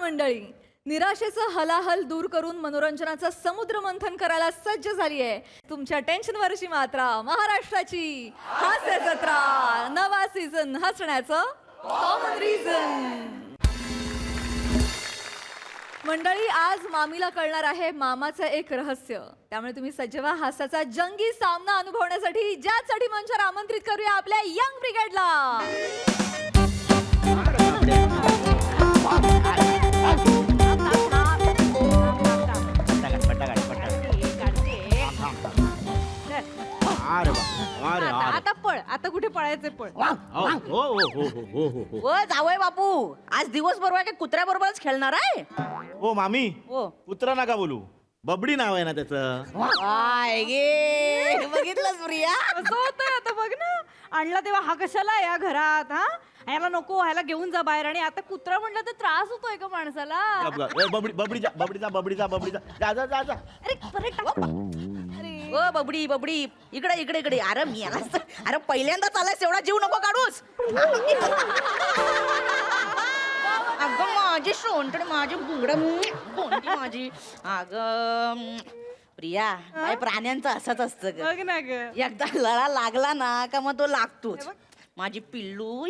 मंडळी, निराशेचं हलाहल दूर करून मनोरंजनाचं समुद्र मंथन करायला सज्ज झाली आहे तुमच्या टेन्शनवरची मात्रा महाराष्ट्राची हास्य जत्रा, नवा सीझन हसण्याचं कॉमन रिझन. मंडळी, आज मामीला कळणार आहे मामाचं एक रहस्य. त्यामुळे तुम्ही सज्ज व्हा हास्याचा जंगी सामना अनुभवण्यासाठी, ज्यासाठी मंचावर आमंत्रित करूया आपल्या यंग ब्रिगेडला. आता पळ, आता कुठे पळायचे पळ. ओ जावय बापू, आज दिवसभर काय कुत्र्या बरोबरच खेळणार आहे? ओ मामी, हो. कुत्रा नका बोलू, बबडी नाव आहे ना त्याचं. बघितलंस प्रिया? असं होतंय आता बघ ना, आणला तेव्हा हा कशाला या घरात, हा ह्याला नको, ह्याला घेऊन जा बाहेर. आणि आता कुत्रा म्हणलं तर त्रास होतोय का माणसाला? बबडीचा जा जा जा जा. अरे परत ओ बबडी बबडी, इकडे इकडे इकडे. अरे मी अरे पहिल्यांदाच आलास, एवढा जीव नको काढूस. अगं माझी सोंटडी, माझी बुंगड माझी. अगं प्रिया, काय प्राण्यांचं असंच असतं ग. बघ ना ग. एकदा लळा लागला ना का मग तो लागतोच. माझी पिल्लू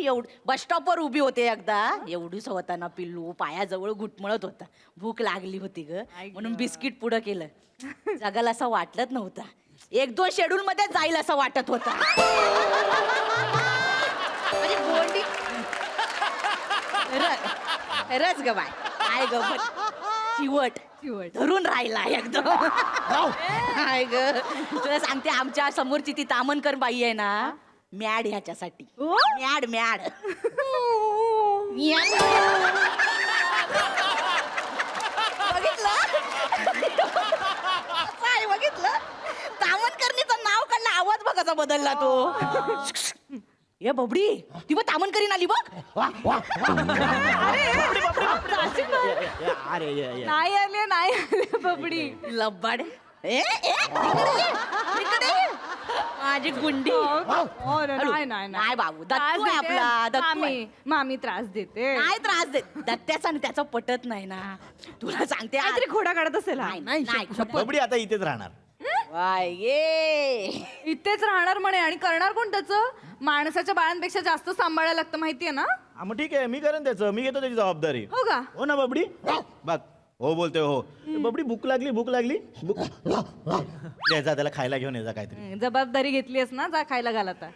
बस स्टॉपवर उभी होते एकदा, एवढीच होता ना पिल्लू, पायाजवळ घुटमळत होता. भूक लागली होती ग, म्हणून बिस्किट पुढं केलं. जगाला असं वाटलंच नव्हतं, 1-2 शेड्यूल मध्ये जाईल असं वाटत होतं. म्हणजे गोंडी खरंच ग बाय, काय ग चिवट धरून राहिला एकदम. काय ग, तुला सांगते, आमच्या समोरची ती तामनकर बाई आहे ना, मॅड ह्याच्यासाठी. मॅड मॅड बघितलं, तामनकरणीचं नाव काढलं, आवाज बघाचा बदलला तो. ये बबडी, ती बघ तामनकरीन आली बघ. नाही आले बबडी लब्बाड. माझी गुंडी. नाही बाबू, दत्तू आहे आपला, दत्तू आहे. मामी त्रास देते. काय त्रास देत? दत्त्याचा आणि त्याचं पटत नाही ना. तुला सांगते, काहीतरी खोडा काढत असेल हा. नाही. बबडी आता इथेच राहणार. वाय ये, इथेच राहणार म्हणे. आणि करणार कोण त्याचं? माणसाच्या बाळांपेक्षा जास्त सांभाळायला लागतं, माहितीये ना. मग ठीक आहे, मी करेन त्याचं, मी घेतो त्याची जबाबदारी. हो का? हो ना बबडी, बघ हो बोलते हो. बबडी भूक लागली भूक यायचा, त्याला खायला घेऊन यायचा काहीतरी. जबाबदारी घेतलीस ना, जा खायला घाल आता,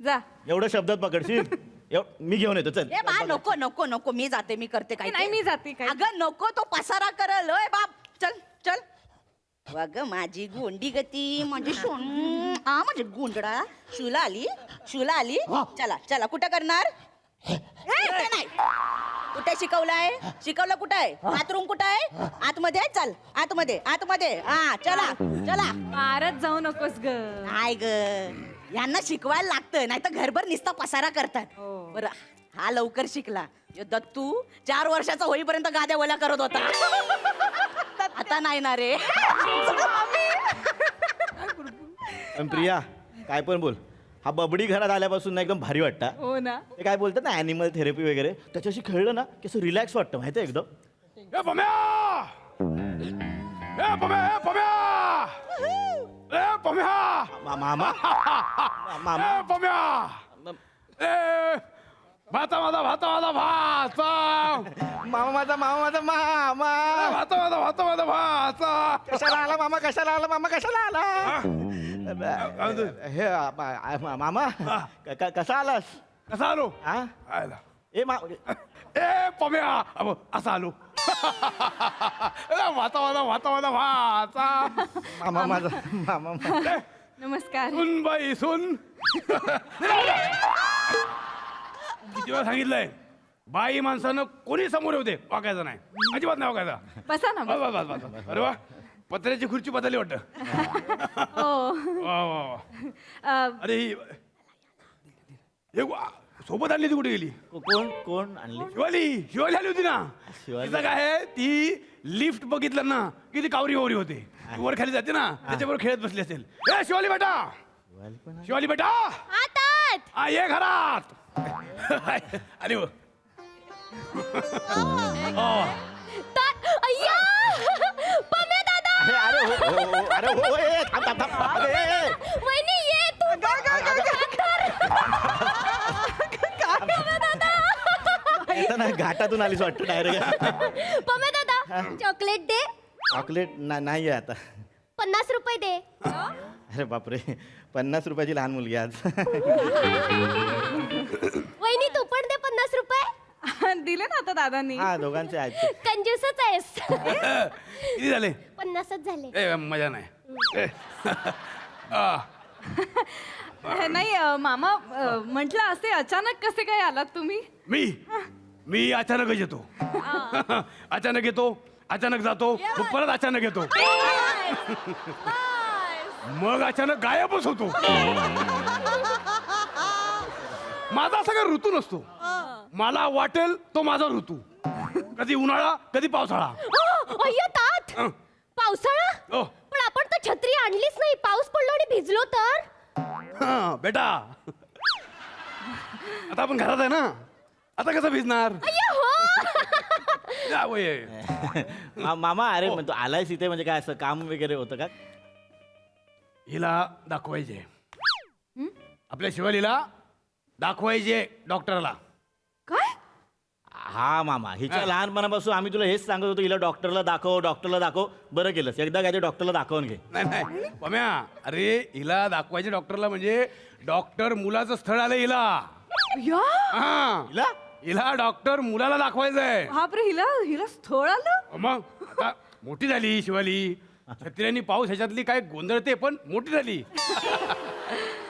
जा. एवढं शब्दात पकडशील? मी घेऊन येतो, चल. ए बा, नको नको नको, मी जाते, मी करते काय. नाही, मी जाते काय. अगं नको, तो पसारा करल. ओय बाप, चल चल. अग माझी गोंडी गती, माझी माझी गुंडडा. शुला आली. चला चला, कुठं करणार? नाही, कुठे शिकवलं कुठं आहे? बाथरूम कुठं आहे? आतमध्ये आहे, चल आतमध्ये. हा चला चला. मारत जाऊ नकोस ग. नाही ग, यांना शिकवायला लागतं, नाही तर घरभर निस्ता पसारा करतात. बरं, हा लवकर शिकला. दत्तू 4 वर्षाचा होईपर्यंत गाद्या ओल्या करत होता. आता नाही ना रे. पण प्रिया, काय पण बोल, हा बबडी घरात आल्यापासून ना एकदम भारी वाटतं. हो ना. ते काय बोलतात ना, ॲनिमल थेरपी वगैरे, त्याच्याशी खेळलं ना की असं रिलॅक्स वाटतं, माहिती आहे एकदम. मामा भाता माझा कशाला आला हे मामा, कसा आलास? कसा आलो? हा? आयला. ए पम्या, असा आलो. भाता मामा नमस्कार. सुन बाई सुन. किती वेळा सांगितलंय, बाई माणसानं कोणी समोर येऊ दे, वाकायचं नाही, अजिबात नाही वाकायचा. बसा ना. बस. अरे वा, पत्र्याची खुर्ची बदलली वाटतं. हो. वा. अरे सोबत आणली ती, कुठे गेली? कोण आणली? शिवाली आली होती ना. तिचं काय आहे, ती लिफ्ट बघितलं ना की ती कावरी होते, वर खाली जाते ना, त्याच्याबरोबर खेळत बसली असेल. ए शिवाली बेटा, ये घरात. अरे अय्या पम्या दादा अरे हो अरे हो ए, थांब थांब थांब अरे, ए, ए. वहिनी ये तू येताना घाटातून आलीस वाटतं डायरेक्ट. पम्या दादा चॉकलेट दे चॉकलेट नाही आहे आता. 50 रुपये दे अरे बापरे 50 रुपयाची लहान मुलगी आज. वहिनी तू पण दे 50 रुपये दिले ना आता दादांनी. हा दोघांचे आहेत ते. कंजूसच आहेस किती झाले 50च झाले ए मजा नाही ए. आ, नाही मामा म्हटलं असे अचानक कसे काय आलात तुम्ही? मी अचानकच येतो. अचानक येतो अचानक जातो मग परत अचानक येतो मग अचानक गायबच होतो. माझा सगळा ऋतू नसतो. मला वाटेल तो माझा ऋतू. कधी उन्हाळा कधी पावसाळा. अय्या तात हं. पावसाळा ओ, पण आपण तर छत्री आणलीच नाही पाऊस पडलो आणि भिजलो तर हं, बेटा आता आपण घरात आहे ना आता कसं भिजणार. अय्या हो या वय. मामा अरे मग तू आलायस इथे म्हणजे काय असं काम वगैरे होतं का? हिला दाखवायचे आपल्या शिवालीला दाखवायचे डॉक्टरला. काय? हा मामा हिच्या लहानपणापासून आम्ही तुला हेच सांगत होतो हिला डॉक्टरला दाखव. बरं केलंस एकदा काय ते डॉक्टरला दाखवून घे. नाही पम्या अरे हिला दाखवायचे डॉक्टरला म्हणजे डॉक्टर मुलाचं स्थळ आलं हिला. या हा हिला? हिला डॉक्टर मुलाला दाखवायचंय. बापरे हिला स्थळ आलं? मग आता मोठी झाली शिवाली. छत्र्यांनी पाऊस ह्याच्यातली काय गोंधळते पण मोठी झाली.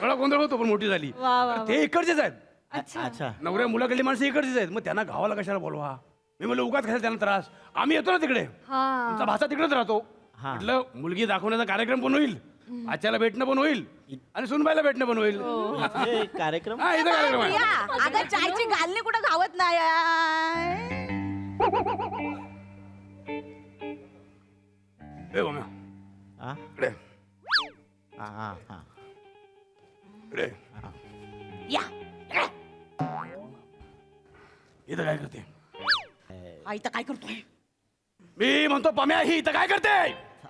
थोडा गोंधळ होतो पण मोठी झाली. वा, वा, वा. ते इकडचेच आहेत. अच्छा नवऱ्या मुलाकडली माणसं इकडचीच आहेत. मग त्यांना गावाला कशाला बोलवा. मी म्हणलं उगाच कशाला त्यांना त्रास. आम्ही येतो ना तिकडे तुमचा भाषा तिकडेच राहतो. हा. म्हटलं मुलगी दाखवण्याचा कार्यक्रम पण होईल आच्याला भेटणं पण होईल आणि सुनबाईला भेटणं पण होईल. इथे कार्यक्रम हा इथं कार्यक्रम आहे. प्रिया, अगं चायची गालणी कुठं घावत नाही ए बघा हा? इकडे हा, हा, हा. इकडे या इथं काय करते. हा इथं काय करतोय? मी म्हणतो पम्या ही इथं काय करते.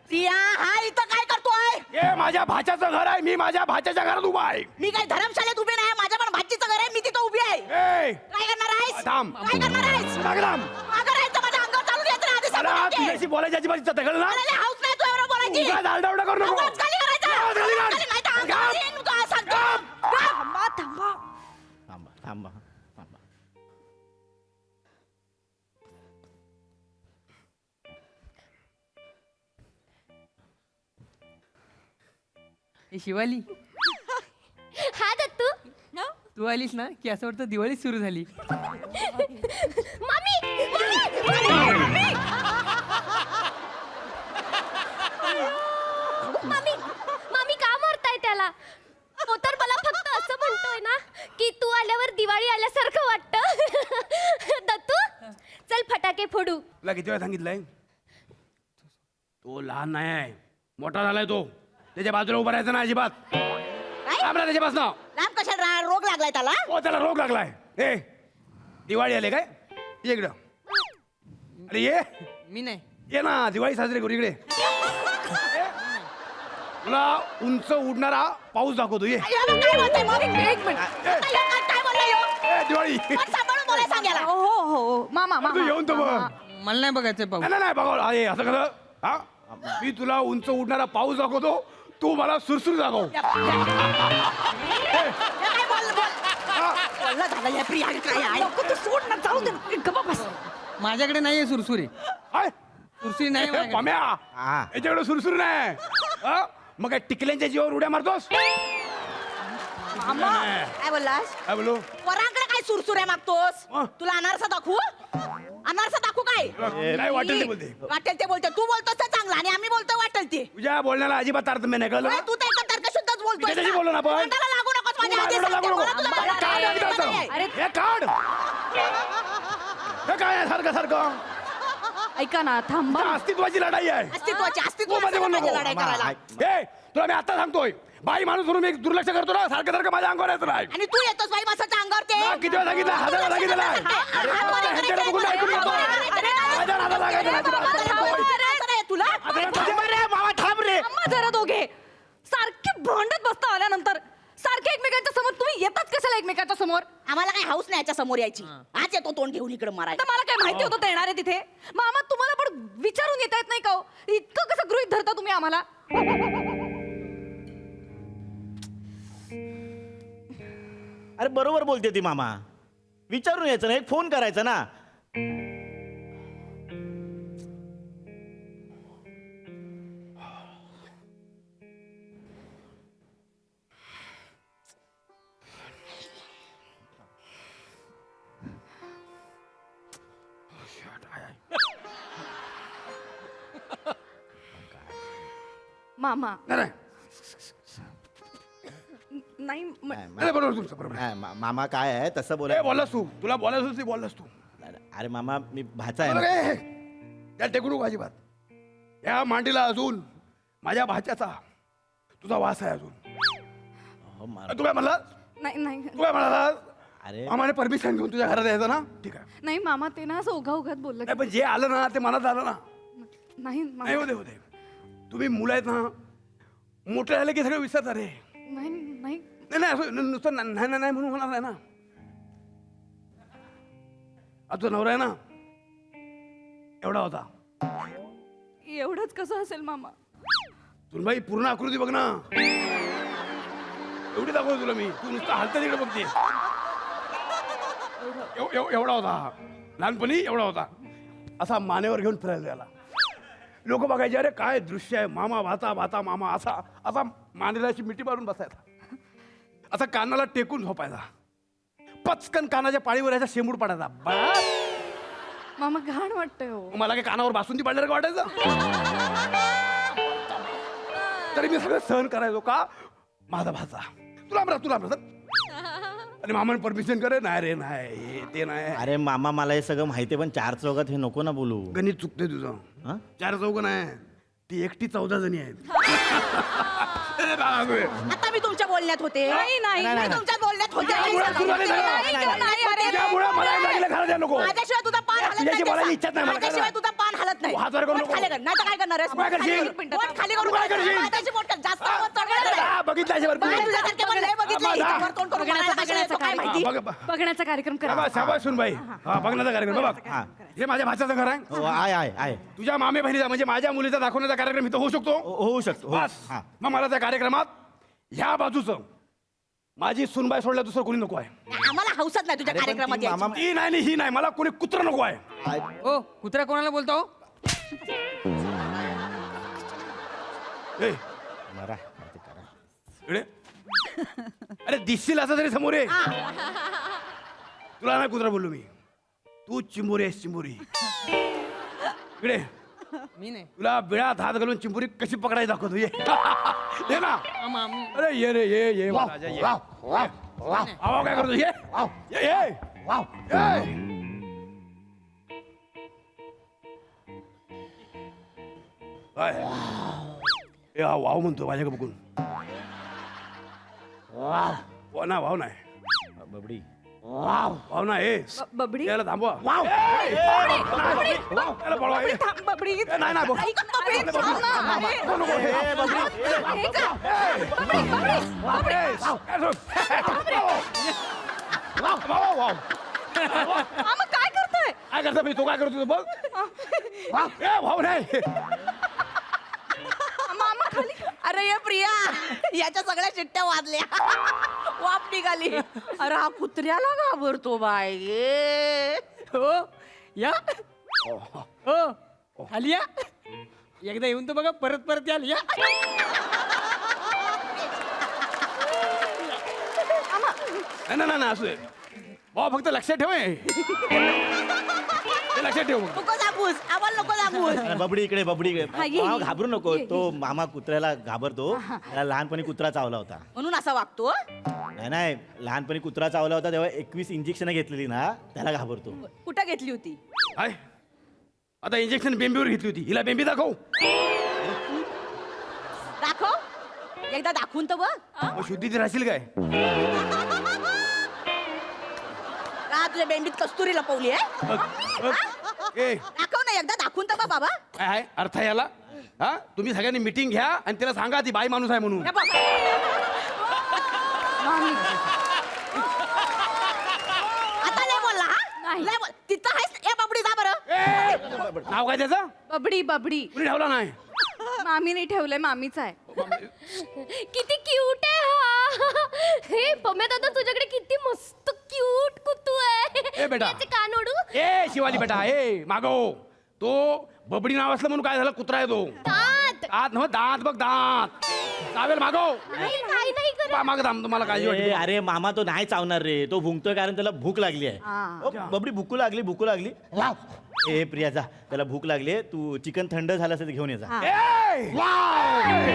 प्रिया हा इथं काय करतोय? हे माझ्या भाच्याचं घर आहे. मी माझ्या भाच्याच्या घरात उभा आहे. मी काय धर्मशाळेत उभी नाही. माझ्या पण भाचीचं घर आहे. मी तिथं उभी आहे. ए काय करणार आहेस? थांब. काय करणार आहेस? लागलाम. मागं राहायचं माझ्या अंगावर चालून यायचं ना आधी मला सांगून ठेवते. तुझ्याशी बोलायची अजिबात इच्छा नाही, कळलं ना. मला लय हौस नाही तुझ्याबरोबर बोलायची. उगाच आरडाओरडा करू नको. आवाज खाली करायचा. आवाज खाली कर. खाली नाही तर अंगावर येईन तुझा सांगतो. थांबा थांबा. थांबा. ए शिवाली हा दत्तू तू आलीस ना की असं वाटतं दिवाळी सुरू झाली. मामी मामी मामी मामी का मारताय त्याला? तो तर मला फक्त असं म्हणतोय ना की तू आल्यावर दिवाळी आल्यासारखं वाटतं. दत्तू चल फटाके फोडू. तुला किती वेळा सांगितलंय तो लहान नाही आहे मोठा झालाय तो. त्याच्या बाजूला उभा राहायचं ना अजिबात. थांब ना त्याच्यापासून. लांब कशाला रोग लागलाय त्याला? ओ त्याला रोग लागलाय. ए दिवाळी आले काय ये इकडं. अरे ये मी नाही ये ना दिवाळी साजरी करू इकडे. तुला उंच उडणारा पाऊस दाखवतो ये. याला काय बोलतोय मग? एक मिनिट. ए, काय बोलला ह्यो? ए, दिवाळी पण सांभाळून बोलायला सांग याला. हो मामा तू येऊन तर बघ. मला नाही बघायचंय पाऊस. नाही बघा अरे असं कसं. हा मी तुला उंच उडणारा पाऊस दाखवतो तू मला सुरसुर दाखव. या काय बोलला झालं या प्रिया काय आहे? तू सोड ना जाऊ दे. गप्पा बस. माझ्याकडे नाहीये सुरसुरी. काय सुरसुरी नाही ए, माझ्याकडे. पम्या हा. याच्याकडे सुरसुर नाही. हा? मग काय टिकल्यांच्या जीवावर उड्या मारतोस. मामा काय बोललास? काय बोलू वरांकडे काय सुरसुऱ्या मागतोस? अं. तुला अनारसा दाखवू? अनारसा दाखवू काय? काय वाटेल ते बोलते. वाटेल ते बोलतो. तू बोलतोस ते चांगलं आणि आम्ही बोलतो वाटेल ते. तुझ्या बोलण्याला अजिबात तारतम्य नाही कळलं अरे, ना? तू तर एकदम तर्कशुद्धच बोलतोय. त्याच्याशी बोललो ना आपण. तोंडाला लागू नकोस माझ्या तू आधी माझ्याकडे सांगते. लागू मला नको. तुला हे बोलायला काढ नाही. एकदाचं. अरे, हे काढ. हे काय आहे सारखं सारखं. ऐका ना थांबा. अस्तित्वाची लढाई आहे. अस्तित्वाची तू मध्ये बोल नको. लढाई करायला. हे तुला मी आता सांगतोय बाई माणूस म्हणून मी दुर्लक्ष करतो ना सारखं सारखं माझ्या अंगावर येत नाही. आणि तू येतोस बाई माणसाच्या अंगावर ते. किती वेळा सांगितलं 1000 वेळा सांगितलं अरे, नाही. हात वर ह्यांच्याकडे बघून ऐकून घेतो. अरे, काय हाऊस नाही याच्या समोर यायची. आज येतो तोंड घेऊन इकडे मारायला. आता मला काय माहिती होतं ते येणार आहे तिथे. मामा तुम्हाला पण विचारून येता येत नाही का हो? इतकं कसं गृहीत धरता तुम्ही आम्हाला? अरे बरोबर बोलते ती मामा. विचारून यायचं ना, एक फोन करायचा ना. मामा नाही नाही नाही, बरोबर तुमचं बरोबर. नाही, मामा काय आहे तसं ए, बोला. बोललास तू, तुला बोलायचं ते बोललास तू. अरे मामा मी भाचा आहे बरोबर ना. आहे. त्या टेकू नको अजिबात. या मांडीला अजून माझ्या भाच्याचा तुझा वास आहे अजून. हो, तू काय म्हणला? नाही नाही तू काय म्हणाला? अरे आम्हाला परमिशन घेऊन तुझ्या घरात यायचं ना? ठीक आहे. नाही मामा ते ना असं ओघाओघात बोललं नाही पण जे आलं ना ते मनात आलं ना. नाही मामा. नाही होते होते. तुम्ही मुलं आहेत ना, मोठे झाले की सगळं विसरता रे. नाही नाही नाही नाही असं नुसतं नाही नाही नाही म्हणून होणार नाही ना. आता तुझा नवरा आहे ना, एवढा होता. एवढंच कसं असेल मामा? सुनबाई पूर्ण आकृती बघ ना. एवढी दाखवतो तुला मी. तू नुसतं हालता तिकडे बघते. एवढा होता. लहानपणी एवढा होता. असा मानेवर घेऊन फिरायला याला. लोक बघायचे, अरे काय दृश्य आहे, मामा भाता भाता मामा. असा असा मानेला अशी मिठी मारून बसायचा. असा कानाला टेकून झोपायचा. पचकन कानाच्या पाळीवर याचा शेंबूड पडायचा. बस. मामा घाण वाटतंय हो. मला काय कानावर बासुंदी पडल्यावर का वाटायचं? तरी मी सगळं सहन करायचो. का? माझा भाचा. तुला आणि मामाने परमिशन करे. नाही रे नाही, हे ते नाही. अरे मामा मला हे सगळं माहिती आहे, पण चार चौघात हे नको ना बोलू. गणित चुकतंय तुझं. हा? 4 चौघ नाही, ती एकटी 14 जणी आहेत. आता मी तुमच्या बोलण्यात होते. नाही नाही मी तुमच्या बोलण्यात होते. त्यामुळे सुरुवातीला त्यामुळे मला लागलं घरात या नको. माझ्याशिवाय तुझा पान हलत तुझ्याशी नाही. बोलायची इच्छाच नाही मला. माझ्याशिवाय तुझा पान हलत नाही. तू हात वर करू बोट नको. खाली कर. नाही तर काय करणार आहेस? तू काय करशील? बोट खाली करू तू काय नको. करशील? माझ्याशी बोट कर. जास्त आवाज चढवणार नाही. बघितल्याशी बरं. बाहेर तुझ्यासारखे पण लय बघितले. माझा. इथं वर तोंड करून मला भाषण येतं, काय माहिती? बघण्याचा कार्यक्रम करा. शाबास सुनबाई. हा बघण्याचा कार्यक्रम बघ. हा. हे माझ्या भाच्याचं घर आहे. हो आहे तुझ्या मामे बहिणीचा म्हणजे माझ्या मुलीचा दाखवण्याचा कार्यक्रम इथं होऊ शकतो. होऊ शकतो. हो. बस. हा. मग मला त्या कार्यक्रमात ह्या बाजूचं माझी सुनबाई सोडल्या दुसरं कोणी नको आहे. आम्हाला हौसत नाही तुझ्या अरे पण कार्यक्रमात ती यायची. मामा- ती नाही आणि ही नाही. मला कोणी कुत्र नको आहे. ओ कुत्र्या कोणाला बोलतो हो? ए, मारा, ते करा. इकडे. अरे दिसशील असं तरी समोर ये. तुला नाही कुत्रा बोललो मी. तू चिंबोरी आहेस चिंबोरी. इकडे. मी नाही. तुला बिळात हात घालून चिंबोरी कशी पकडायची दाखवतो. ये ये ना. आम्ही अरे ये रे ये राजा ये. आवा काय करतो? ये ये ए हा वाव म्हणतो माझ्याकडे बघून. वाव नाही. बबडी. वाव ना ए बबडी याला थांबवा. याला पळवा. ए, बबडी ए, नाही नाही बघ. ऐक ना, बबडी, थांब ना. अरे, नको, नको. हे का? वाव. मामा काय करताय? काय करता मी? तो काय करतो बघ. ए भाऊ नाही. मामा खाली अरे ये प्रिया, याच्या सगळ्या चिट्ट्या वाजल्या. वाप निघाली. अरे हा कुत्र्याला घाबरतो बाय. ये. हो या हो खाली या. एकदा येऊन तर बघा परत परत याल या. नाही असू दे. भाऊ फक्त लक्षात ठेव. लक्षात ठेव. नको दाखवूस, आम्हाला नको दाखवूस. अरे बबडी इकडे बबडी इकडे. हा, ये, मामा ये. घाबरू नको. ये, तो मामा कुत्र्याला घाबरतो. त्याला लहानपणी कुत्रा चावला होता. म्हणून असा वागतो. नाही लहानपणी कुत्रा चावला होता तेव्हा 21 इंजेक्शन घेतलेली ना, त्याला घाबरतो. कुठं घेतली होती? काय आता इंजेक्शन बेंबीवर घेतली होती. हिला बेंबी दाखव. दाखव. एकदा दाखवून तर बघ. मग शुद्धीत राहशील काय? का तुझ्या बेंबीत कस्तुरी लपवली आहे? बघ, बघ. ए दाखव ना, एकदा दाखवून तर बघ बाबा. काय आहे अर्थ आहे याला? हा तुम्ही सगळ्यांनी मिटिंग घ्या आणि तिला सांगा ती बाई माणूस आहे म्हणून. हे बघ. नाव काय त्याचं बबडी बबडी कुणी ठेवला नाही मामीने ठेवलंय मामीच आहे किती क्यूट आहे हा हे पम्या दादा तुझ्याकडे किती मस्त क्यूट कुतू आहे ए बेटा. त्याचे कान ओढू ए शिवाली बेटा ए मागो तो बबडी नाव असलं म्हणून काय झालं कुत्रा आहे तो दात दात नव्ह दात बघ दात चावेल मागो नाही काय नाही करत माग थांब तुम्हाला काळजी ए, वाटते अरे मामा तो नाही चावणार रे तो भुंकतोय कारण त्याला भूक लागली आहे हा. ओ, बबडी भूकू लागली भूकू लागली ए प्रिया जा त्याला भूक लागली तू चिकन थंड झालं असेल तर घेऊन ये जा हा. ए!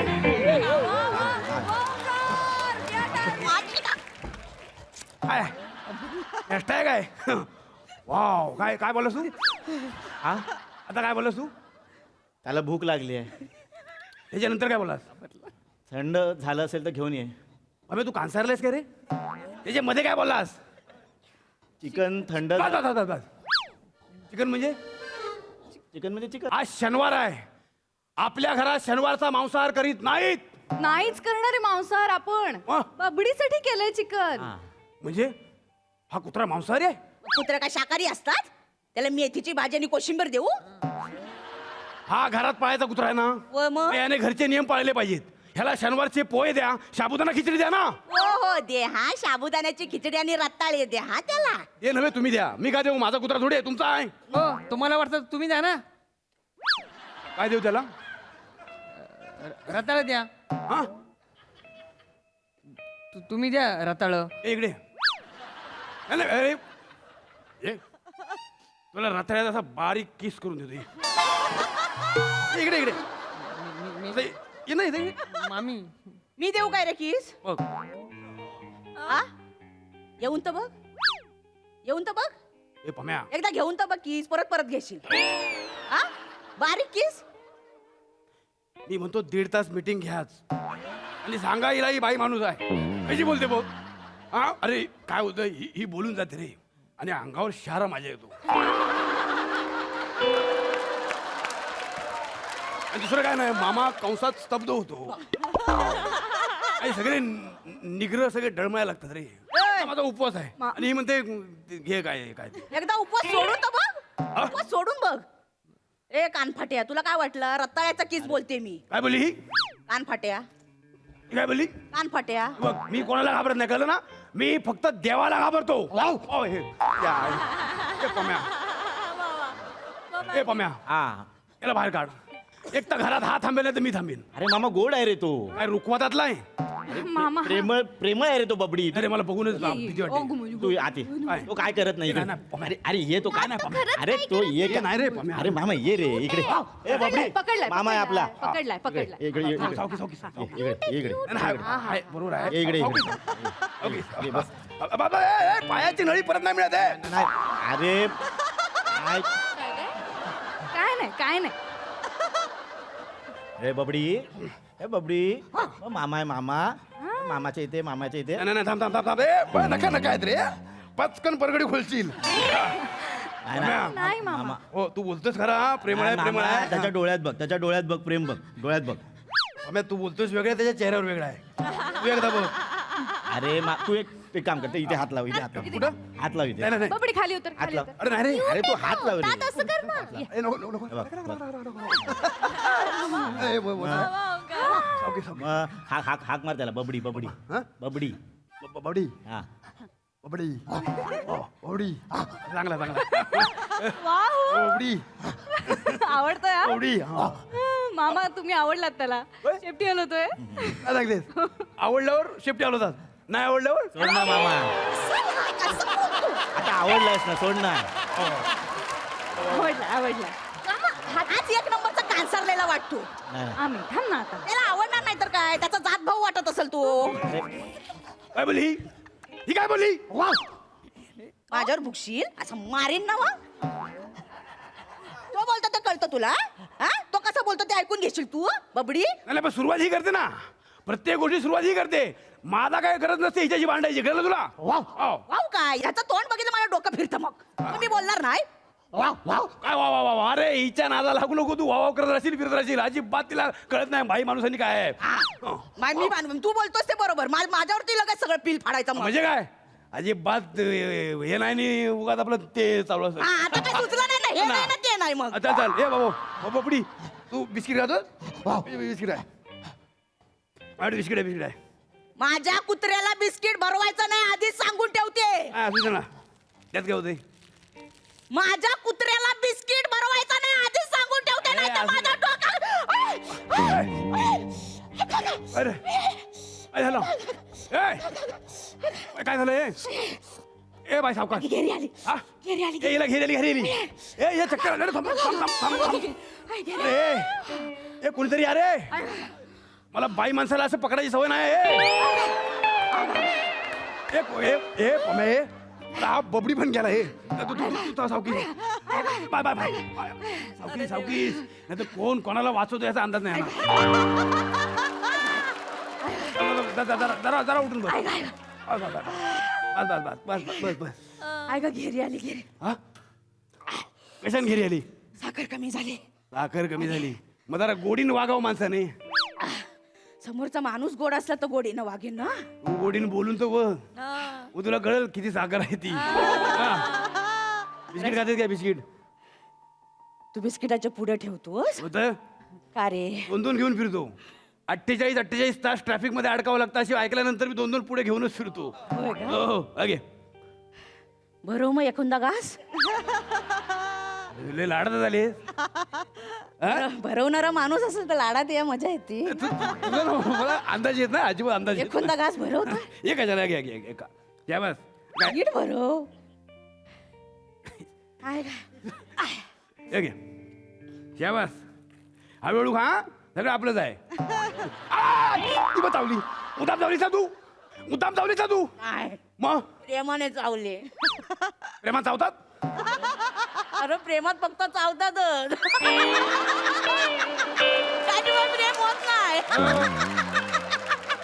काय नेक्स्ट आहे काय वाव काय काय बोलस तू हा आता काय बोलस तू त्याला भूक लागली आहे त्याच्यानंतर काय बोलास थंड झालं असेल तर घेऊन ये अबे तू कांसारलायस का रे त्याच्यामध्ये काय बोललास चिकन थंड बस बस बस बस चिकन म्हणजे चिकन म्हणजे चिकन आज शनिवार आहे आपल्या घरात शनिवारचा मांसाहार करीत नाहीत नाहीच करणारे मांसाहार आपण वा. बबडीसाठी केलंय चिकन हा. म्हणजे हा कुत्रा मांसाहारी आहे कुत्रे काय शाकाहारी असतात त्याला मेथीची भाजी आणि कोशिंबीर देऊ हा घरात पाळायचा कुत्रा आहे ना व मग याने घरचे नियम पाळले पाहिजेत ह्याला शनिवारचे पोहे द्या साबुदाणा खिचडी द्या ना हो हो दे हा साबुदाण्याची खिचडी आणि रताळे दे हा त्याला हे नव्हे तुम्ही द्या मी काय देऊ माझा कुत्रा थोडी आहे तुमचा आहे हो तुम्हाला वाटतं तुम्ही द्या ना काय देऊ त्याला रताळ द्या हा तुम्ही द्या रताळ ए, इकडे नाही, नाही, अरे, ये. तुला रताळ्यात असा बारीक किस करून देतो ये. इकडे इकडे असं ये ना इथे ये. मामी मी देऊ काय रे किस बघ हा येऊन तर बघ येऊन तर बघ ए पम्या एकदा घेऊन तर बघ किस परत परत घेशील हा बारीक किस मी म्हणतो 1.5 तास मीटिंग घ्याच आणि सांगा हिला ही बाई माणूस आहे कशी बोलते बघ हा अरे काय होतं ही बोलून जाते रे आणि अंगावर शहारा माझ्या येतो आणि दुसरं काय नाही मामा कंसात स्तब्ध होतो आणि सगळे निग्रह सगळे डळमळायला लागतात रे आता माझा उपवास आहे आणि ही म्हणते घे काय काय ते. एकदा उपवास सोडून तर बघ उपवास सोडून बघ ए कानफाट्या तुला काय वाटलं रताळ्याचा किस बोलते मी काय बोलली ही कानफाट्या ही काय बोलली कानफाट्या बघ मी कोणाला घाबरत नाही कळलं ना मी फक्त देवाला घाबरतो ओ, हे पम्या ए पम्या हा याला बाहेर काढ एक तर घरात हा थांबेल नाही तर मी थांबेन अरे मामा गोड आहे रे तो काय रुखवातातला आहे मामा प्रेमळ प्रेमळ आहे रे तो बबडी अरे मला बघूनच भीती वाटते तू आते काय? तो काय करत नाही नाही, इकडे. नाही, अरे अरे ये तो काय नाही अरे तो ये ये नाही रे पम्या अरे मामा ये रे इकडे ए बबडी पकडलाय मामा आहे आपला पकडलाय पकडलाय इकडे ये, इकडे सावकी सावकी सावकी. ये, इकडे नाही, आहे, बरोबर आहे ये इकडे सावकी, इकडे. सावकी. ये, बस. बाबा ए, पायाची नळी परत नाही मिळत आहे नाही अरे काय काय नाही काय नाही ए बबडी ए बबडी मामा आहे मामा मामाच्या इथे मामाच्या इथे नाही नाही थांब थांब थांब थांब ए बरं, नका नका आहेत रे पचकन परगडी खोलशील नाही, नाही. नाही मामा हो तू बोलतोस खरा हा? प्रेमळ आहे प्रेमळ मामा, आहे त्याच्या डोळ्यात बघ त्याच्या डोळ्यात बघ प्रेम बघ डोळ्यात बघ अबे, तू बोलतोस वेगळं त्याच्या चेहऱ्यावर वेगळा आहे तू एकदा बघ अरे तू एक काम करते इथे हात लाव इथे हात लाव कुठं? हात लाव इथे नाही नाही नाही. बबडी खाली उतर हात खाली लाव उतर अरे नाही रे अरे तू हात लाव रे दात असं कर ना ए, नको नको नको हे बघ, बघ. ए, सावकी, सावकी. मग हाक हाक मार त्याला बबडी बबडी हा? बबडी बबडी हा बबडी बबडी चांगला चांगला वाव बबडी आवडतोय हा? बबडी हा. मामा तुम्ही आवडलात त्याला होय? शेपटी हलवतोय काय सांगतेस आवडल्यावर शेपटी आवडतात नाही आवडल्यावर सोड ना मामा आता आवडलायस ना सोड ना आवडला आवडला हाच एक नंबरचा कांसारलेला वाटतो नाही, नाही. आम्ही थांब ना आता त्याला आवडणार नाही तर काय त्याचा जात भाऊ वाटत असेल तो काय बोलली ही काय बोलली माझ्यावर भुकशील असं मारीन ना मग तो बोलतो ते कळतं तुला हा तो कसा बोलतो ते ऐकून घेशील तू बबडी नाही नाही, पण सुरुवात ही करते ना प्रत्येक गोष्टी सुरुवात ही करते माझा काय गरज नसते हिच्याशी भांडायची कळलं तुला हो. वाव काय ह्याचं तोंड बघितलं माझं डोकं फिरतं मग मी बोलणार नाही काय वा वा वा वा अरे हिच्या नादा लागू नको तू वाव करत राहशील फिरत राहशील अजिबात तिला कळत नाही भाई माणूसांनी काय आहे तू बोलतोस ते बरोबर माझ्यावरती लगेच सगळं पील फाडायचं मग म्हणजे काय अजिबात हे नाही नी उगाच आपलं ते चालू असतं हा, आता काय सुचलं नाही ना हे नाही ना ते नाही मग चल चल ए बाबू बाबडी तू बिस्किट खातो बिस्किट आहे बिस्किट आहे बिस्किट आहे माझ्या कुत्र्याला बिस्किट भरवायचं नाही आधीच सांगून ठेवते हा असू ना त्यात काय होते माझ्या कुत्र्याला बिस्किट भरवायचं नाही आधीच सांगून ठेवते नाही तर माझ्या डोक्यात अरे काय झालं काय झालं ए बाय सावकाश घेरी आली हा? घेरी आली ए, हिला घेरेली घेरेली ए ये चक्कर आलं रे, थांब थांब थांब थांब थांब अरे ए कोणीतरी अरे मला बाई माणसाला असं पकडायची सवय नाही ए पमे हा बबडी पण गेला हे तू सावकी बाय बाय बाय सावकी सावकी नाही तर कोण कोणाला वाचवतो याचा अंदाज नाही जरा उठून बस बस बस बस बस बस काय ग घेरी आली घेरी हा कशाने घेरी आली साखर कमी झाली साखर कमी झाली मग जरा गोडीनं वागावं माणसाने समोरचा माणूस गोड असला तर गोडीनं वागेन ना तू गोडीनं बोलून तर मग तुला कळेल किती साखर आहे ती हा. बिस्किट खातेस काय बिस्किट तू बिस्किटाच्या पुढे ठेवतोस होत का रे दोन घेऊन फिरतो 48 तास ट्रॅफिक मध्ये अडकावं लागतं अशी ऐकल्यानंतर मी दोन पुढे घेऊनच फिरतो होय का? हो अगे भरव मग एखादा घास लय लाडत झाले भरवणारा माणूस असेल तर लाडात या मजा येते मला अंदाज येत ना अजिबात अंदाज येत एखादा घास भरवतो ये कशाला घ्या घ्या घ्या घ्या बस काय नीट भरव काय हे घे शाबास हळूहळू खा सगळं आपलंच आहे ती मग चावली मुद्दाम चावलीचा तू मुद्दाम चावलीचा तू काय मग प्रेमाने चावले प्रेमात चावतात अरे प्रेमात फक्त चावतातच त्याशिवाय प्रेम होत नाही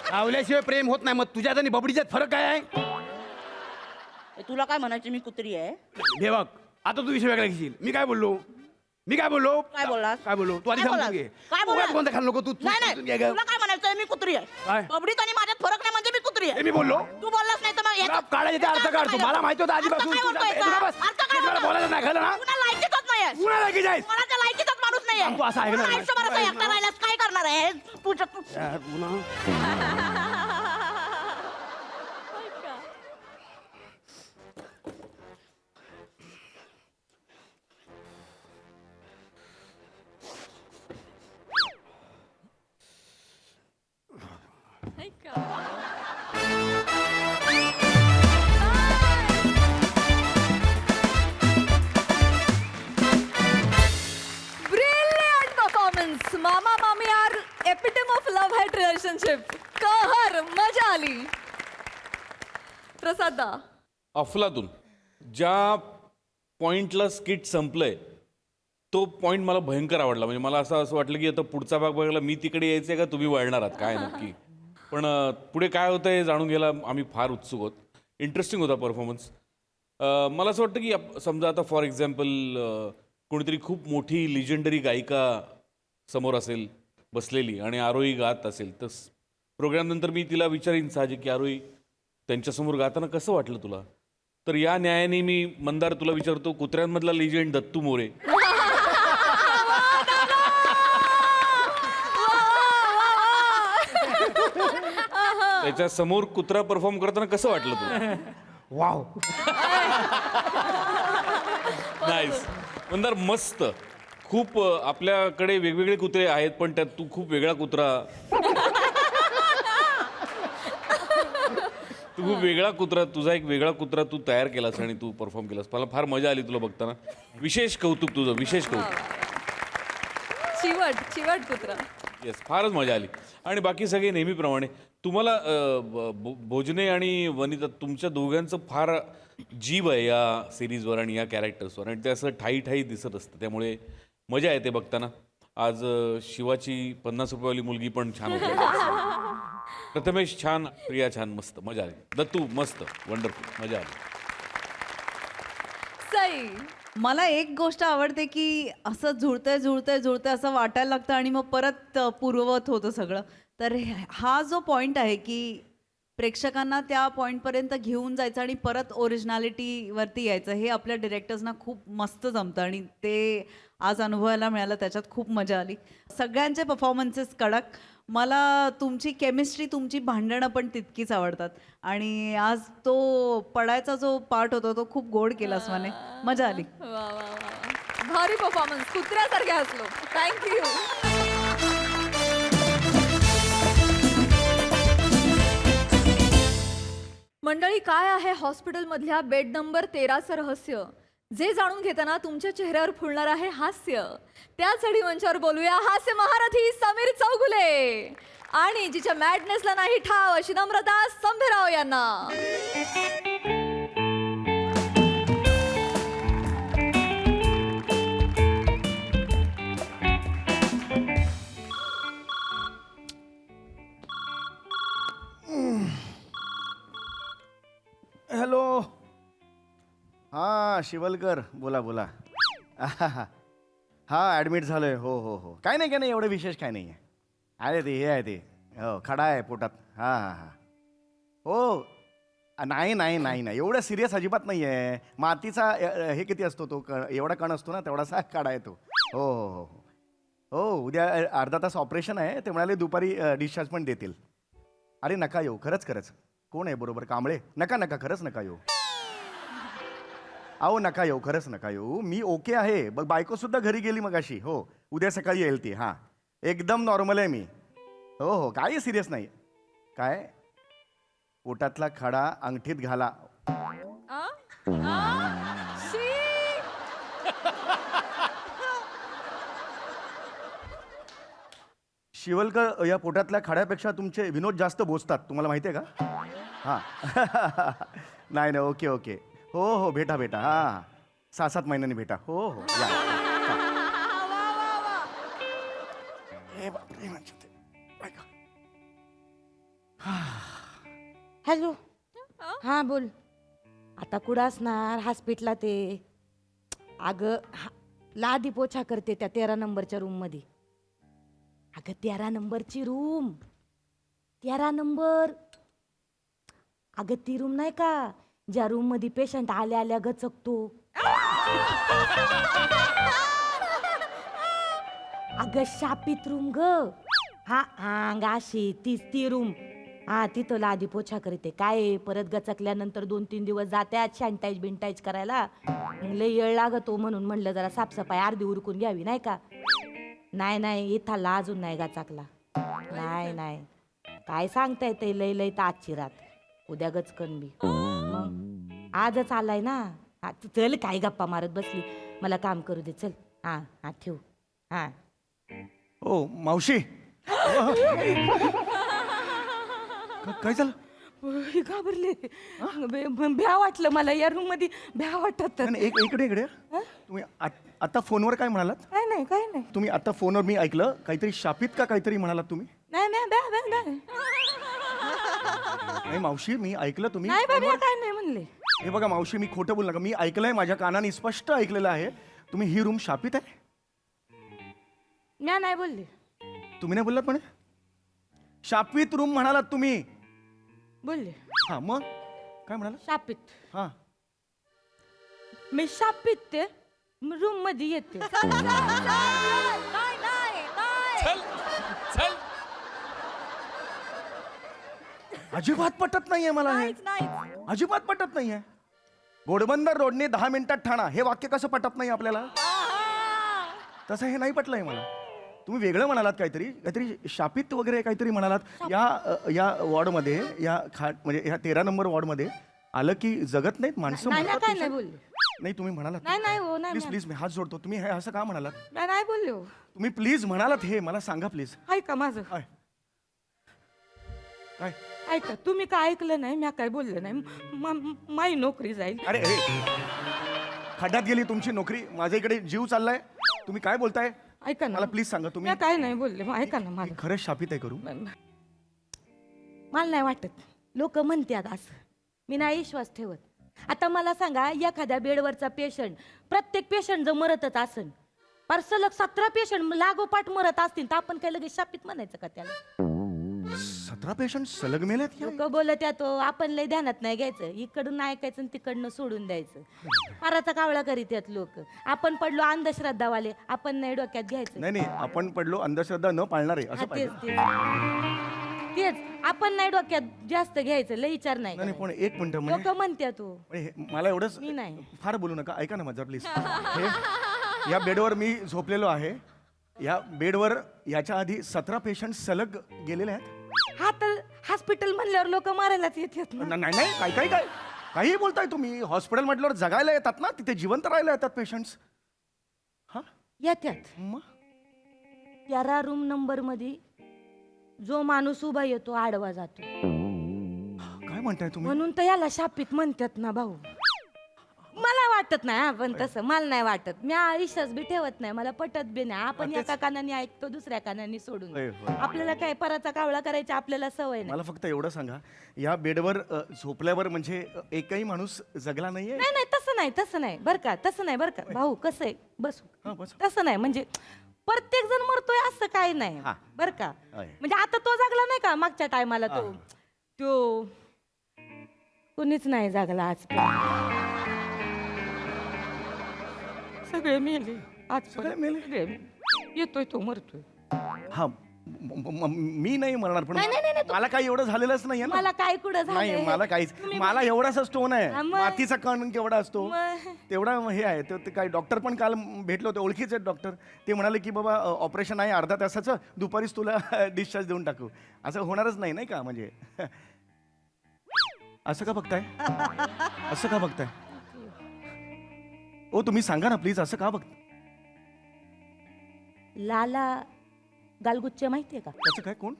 चावल्याशिवाय प्रेम होत नाही मग तुझ्यात आणि बबडीच्यात फरक काय आहे तुला काय म्हणायचं मी कुत्री आहे हे बघ आता तू विषय वेगळा घेशील मी काय बोललो काय बोललास? काय बोललो तू आधी काय समजून बोललास? घे काय तू बोललास? कोणता खाल्लो तू नाही समजून घे ग. तुला काय म्हणायचं मी कुत्री काय? आहे बबडीत आणि माझ्यात फरक नाही म्हणजे मी कुत्री हे आहे मी बोललो तू बोललास नाही तर मग तुला काढायचे ते अर्थ काढतो मला माहिती होतं आधीपासून अर्थ काय तुला- बोलतोय तुला का? बस. अर्थ काय तुला बोलतोय? बोलायचं नाही खाल्लं ना तुला लायकीचाच नाही आहे. कुणाला लायकी जायस कोणाच्या लायकीचाच माणूस नाही आहे. तू असं ऐकणार तुला नाही. आयुष्यभर असं एकटा राहिल्यास काय करणार आहे यार, पुन्हा Brilliant performance. मामा मामी are epitome of love hate relationship. कहर मजा आली. प्रसाद दा अफलातून ज्या पॉइंटला स्किट संपलंय तो पॉइंट मला भयंकर आवडला. म्हणजे मला असं वाटलं की आता पुढचा भाग बघायला मी तिकडे यायचंय का तुम्ही वळणार आहात काय नक्की. पण पुढे काय होतं हे जाणून घ्यायला आम्ही फार उत्सुक आहोत. इंटरेस्टिंग होता परफॉर्मन्स. मला असं वाटतं की समजा आता फॉर एक्झाम्पल कोणीतरी खूप मोठी लिजंडरी गायिका समोर असेल बसलेली आणि आरोही गात असेल तर प्रोग्राम नंतर मी तिला विचारीन साहजिक की आरोही त्यांच्यासमोर गाताना कसं वाटलं तुला. तर या न्यायाने मी मंदार तुला विचारतो कुत्र्यांमधला लिजंड दत्तू मोरे त्याच्या समोर कुत्रा परफॉर्म करताना कसं वाटलं तुला. वाव नाईस मंदार मस्त. खूप आपल्याकडे वेगवेगळे कुत्रे आहेत पण त्यात तू खूप वेगळा कुत्रा तू खूप वेगळा कुत्रा तुझा एक वेगळा कुत्रा तू तयार केलास आणि तू परफॉर्म केलास. मला फार मजा आली तुला बघताना. विशेष कौतुक तुझं विशेष कौतुक. चिवट कुत्रा. येस फारच मजा आली. आणि बाकी सगळे नेहमीप्रमाणे तुम्हाला भोजने आणि वनिता तुमच्या दोघांचं फार जीव आहे या सिरीजवर आणि या कॅरेक्टर्सवर आणि ते असं ठाई ठाई दिसत असतं त्यामुळे मजा येते बघताना. आज शिवाची 50 रुपयावाली मुलगी पण छान होती. प्रथमेश छान प्रिया छान मस्त मजा आली. दत्तू मस्त वंडरफुल मजा आली. सई मला एक गोष्ट आवडते की असं जुळतंय असं वाटायला लागतं आणि मग परत पूर्ववत होतं सगळं. तर हा जो पॉइंट आहे की प्रेक्षकांना त्या पॉईंटपर्यंत घेऊन जायचं आणि परत ओरिजिनॅलिटीवरती यायचं हे आपल्या डिरेक्टर्सना खूप मस्त जमतं आणि ते आज अनुभवायला मिळालं. त्याच्यात खूप मजा आली. सगळ्यांचे परफॉर्मन्सेस कडक. मला तुमची केमिस्ट्री, तुमची भांडणं पण तितकीच आवडतात आणि आज तो पडायचा जो पार्ट होता तो खूप गोड केलास माने. मजा आली. वा वा वा, भारी परफॉर्मन्स, कुत्र्यासारखे हसलो. थँक्यू. मंडळी, काय आहे हॉस्पिटलमधल्या बेड नंबर 13चं रहस्य, जे जाणून घेताना तुमच्या चेहऱ्यावर फुलणार आहे हास्य. त्यासाठी मंचावर बोलूया हास्य महारथी समीर चौगुले आणि जिच्या मॅडनेसला नाही ठाव अशी नम्रता संभेराव यांना. हॅलो. हां शिवलकर, बोला बोला. हां ॲडमिट झालो आहे. हो हो हो, काय नाही काय नाही, एवढं विशेष काय नाही आहे. आहे ते, हे आहे ते, हो खडा आहे पोटात. हां हां हां हो. नाही नाही नाही नाही, एवढं सिरियस अजिबात नाही आहे. मातीचा हे किती असतो तो एवढा कण असतो ना, तेवढासा काढा आहे तो. हो हो हो हो हो, उद्या अर्धा तास ऑपरेशन आहे. ते म्हणाले दुपारी डिस्चार्ज पण देतील. अरे नका येऊ, खरंच खरंच. कोण आहे बरोबर? कांबळे? नका नका, खरंच नका येऊ. अहो नका येऊ, खरंच नका येऊ. मी ओके आहे. बघ बायको सुद्धा घरी गेली मगाशी. हो उद्या सकाळी येईल ती. हां एकदम नॉर्मल आहे मी. हो हो, काही सिरियस नाही. काय पोटातला खडा अंगठीत घाला. शिवलकर, या पोटातल्या खड्यापेक्षा तुमचे विनोद जास्त बोचतात, तुम्हाला माहिती आहे का? हां नाही नाही, ओके ओके. हो हो, भेटा भेटा. हां 6-7 महिन्यांनी भेटा. हो हो या. ए बापरे, म्हणजे ते ऐका. हॅलो. हा बोल. आता कुठं असणार? हॉस्पिटलला ते. अगं लादी पोछा करते त्या 13 नंबरच्या रूम मध्ये. अगं 13 नंबरची रूम, 13 नंबर. अगं ती रूम नाही का, ज्या रूम मध्ये पेशंट आल्या आल्या गचकतो. अगं शापित रूम ग. हा हा गाशी तीच ती रूम. हा तिथं लादी पोछा करते. काय परत गचकल्यानंतर 2-3 दिवस जात्यात सॅनिटाईज बिंटाईज करायला. लय वेळ लागतो म्हणून म्हणलं जरा साफसफाई अर्धी उरकून घ्यावी नाही का. नाही नाही, इथला अजून नाही गचकला. नाही नाही, काय सांगता येते. लय लय तर आजची रात, उद्या गचकन बी. मग आजच आलाय ना. चल, काय गप्पा मारत बसली, मला काम करू दे. चल. हा हा ठेव. हा ओ मावशी. काय झालं? घाबरले. भ्या वाटलं मला या रूम मध्ये. भ्या वाटत. इकडे इकडे. तुम्ही आता फोनवर काय म्हणालात? काय नाही काय नाही. तुम्ही आता फोनवर मी ऐकलं काहीतरी शापित का काहीतरी म्हणालात तुम्ही. नाही नाही भ्या भ्या नाही. नाही मावशी, मी ऐकलं तुम्ही. नाही बाबा, काय नाही म्हणले. हे बघा मावशी, मी खोटं बोलू नका. मी ऐकलंय, माझ्या कानाने स्पष्ट ऐकलेलं आहे. तुम्ही ही रूम शापित आहे. मी नाही बोलले. तुम्ही नाही बोललात म्हणे. शापित रूम म्हणालात तुम्ही. बोलले. हा मग काय म्हणाला? शापित. हा मी शापित ते रूम मध्ये येते. अजिबात पटत नाहीये मला हे. अजिबात पटत नाहीये. घोडबंदर रोडने 10 मिनिटात ठाणा, हे वाक्य कसं पटत नाही आपल्याला? तसं हे नाही पटलंय मला. तुम्ही वेगळं म्हणालात, काहीतरी शापित वगैरे काहीतरी म्हणालात. या वॉर्डमध्ये, या म्हणजे ह्या 13 नंबर वॉर्डमध्ये आलं की जगत नाहीत माणसं. नाही काय नाही बोलले. नाही तुम्ही म्हणालात. नाही नाही हो नाही. प्लीज प्लीज, मी हात जोडतो. तुम्ही हे असं का म्हणालात? नाही बोलले हो. तुम्ही प्लीज म्हणालात हे मला सांगा प्लीज. ऐका माझं. काय काय ऐका, तुम्ही काय ऐकलं नाही, मी काय बोललं नाही. माझी नोकरी जाईल. अरे खड्ड्यात गेली तुमची नोकरी. माझ्या इकडे जीव चाललाय. तुम्ही काय बोलताय? ऐका ना, मला प्लीज सांगा. तुम्ही मी काय नाही बोलले. ऐका ना माझं. खरंच शापित आहे करू? मला नाही वाटत. लोक म्हणतात असं, मी नाही विश्वास ठेवत. आता मला सांगा, एखाद्या बेडवरचा पेशंट, प्रत्येक पेशंट जर मरतच असन, पर सलग 17 पेशंट लागोपाठ मरत असतील, तर आपण काय लगेच शापित म्हणायचं का त्याला? 17 17 पेशंट सलग मेलेत या? लोक बोलत तो आपण लय ध्यानात नाही घ्यायचं, इकडून ऐकायचं आणि तिकडनं सोडून द्यायचं. माराचा कावळा करीत यात लोक. आपण पडलो अंधश्रद्धावाले, आपण नाही डोक्यात घ्यायचं. नाही आपण पडलो अंधश्रद्धा न पाळणारे असं हा, पाहिजे. तेच आपण नाही डोक्यात जास्त घ्यायचं, लय विचार नाही नाही पण एक मिनिट लोक म्हणजे म्हणते तू. मला एवढंच मी नाही. फार बोलू नका, ऐका ना माझं प्लीज. या बेडवर मी झोपलेलो आहे. या बेडवर याच्या आधी 17 पेशंट सलग गेलेले आहेत. हा तर हॉस्पिटल म्हणल्यावर लोक मारायलाच येतात ना. नाही काय काही बोलताय तुम्ही. हॉस्पिटल म्हटल्यावर जगायला येतात ना, तिथे जिवंत राहायला येतात पेशंट्स. हा येतात. मग 11 रूम नंबर मध्ये जो माणूस उभा येतो आडवा जातो, काय म्हणताय तुम्ही? म्हणून तर याला शापित म्हणतात ना भाऊ. मला वाटत नाही हा, पण तसं मला नाही वाटत. मी आयुष्यात बी ठेवत नाही, मला पटत बी नाही. आपण एका कानाने ऐकतो, दुसऱ्या कानाने सोडून होय, देतो. होय. आपल्याला काय पराचा कावळा करायची आपल्याला सवय नाही. मला फक्त एवढं सांगा, या बेडवर झोपल्यावर म्हणजे एकही माणूस जगला नाहीये? नाही तसं नाही बरं का, तसं नाही बरं का भाऊ. कसं आहे हा, बस बस. तसं नाही, म्हणजे प्रत्येक जण मरतोय असं काही नाही हा. बरं का. होय. म्हणजे आता तो जागला नाही का मागच्या टायमाला, तो कुणीच नाही जागला आज. सगळे मेले आज. सगळे मेले? येतोय तो मरतोय. हा मी नाही मरणार, पण नाही, मला काही एवढं झालेलंच नाहीये ना. मला काय कुठं नाही झालंय? मला काहीच. मला एवढासा स्टोन आहे, हा, मग? मातीचा कण केवढा असतो मग? तेवढा हे आहे. ते काही डॉक्टर पण काल भेटले होते, ओळखीचे आहेत डॉक्टर. ते म्हणाले की बाबा ऑपरेशन आहे अर्धा तासाचं, दुपारीच तुला डिस्चार्ज देऊन टाकू. असं होणारच नाही का म्हणजे. असं का बघताय? असं का बघताय? ओ तुम्ही सांगा ना प्लीज, असं का बघताय? लाला गालगुच्चे माहितीये का? त्याचं काय? कोण?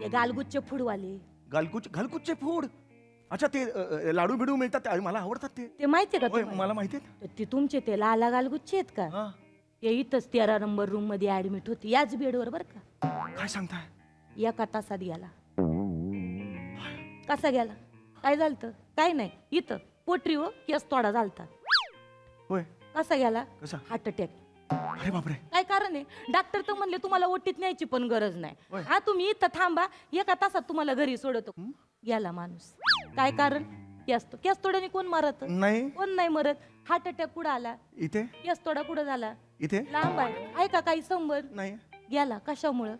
ते गालगुच्चे फुडवाले. घालकुच्चे फूड. अच्छा, ते लाडू बिडू मिळतात ते मला आवडतात ते. ते माहितीये का होय, तुम्हाला? मला माहिती आहे. ते तुमचे ते लाला गालगुच्चे आहेत का? हा. ते इथंच 13 नंबर रूम मध्ये ऍडमिट होती, याच बेडवर बर का. काय सांगताय? एका तासात गेला. कसा गेला? काय झालं? काय नाही, इथं पोटरी हो केस तोडा झालता. होय. कसा गेला? कसा? Heart attack. अरे बापरे. काय कारण आहे? डॉक्टर तर म्हणले तुम्हाला ओटीत न्यायची पण गरज नाही. होय. हा, तुम्ही इथं थांबा, एका तासात तुम्हाला घरी सोडतो. गेला माणूस. काय कारण? केस तोड्याने कोण मरत? नाही. कोण नाही मरत. हार्ट अटॅक कुठं आला? इथे केस तोडा कुठं झाला? इथे लांब आहे का काही संबंध? नाही. गेला कशामुळं?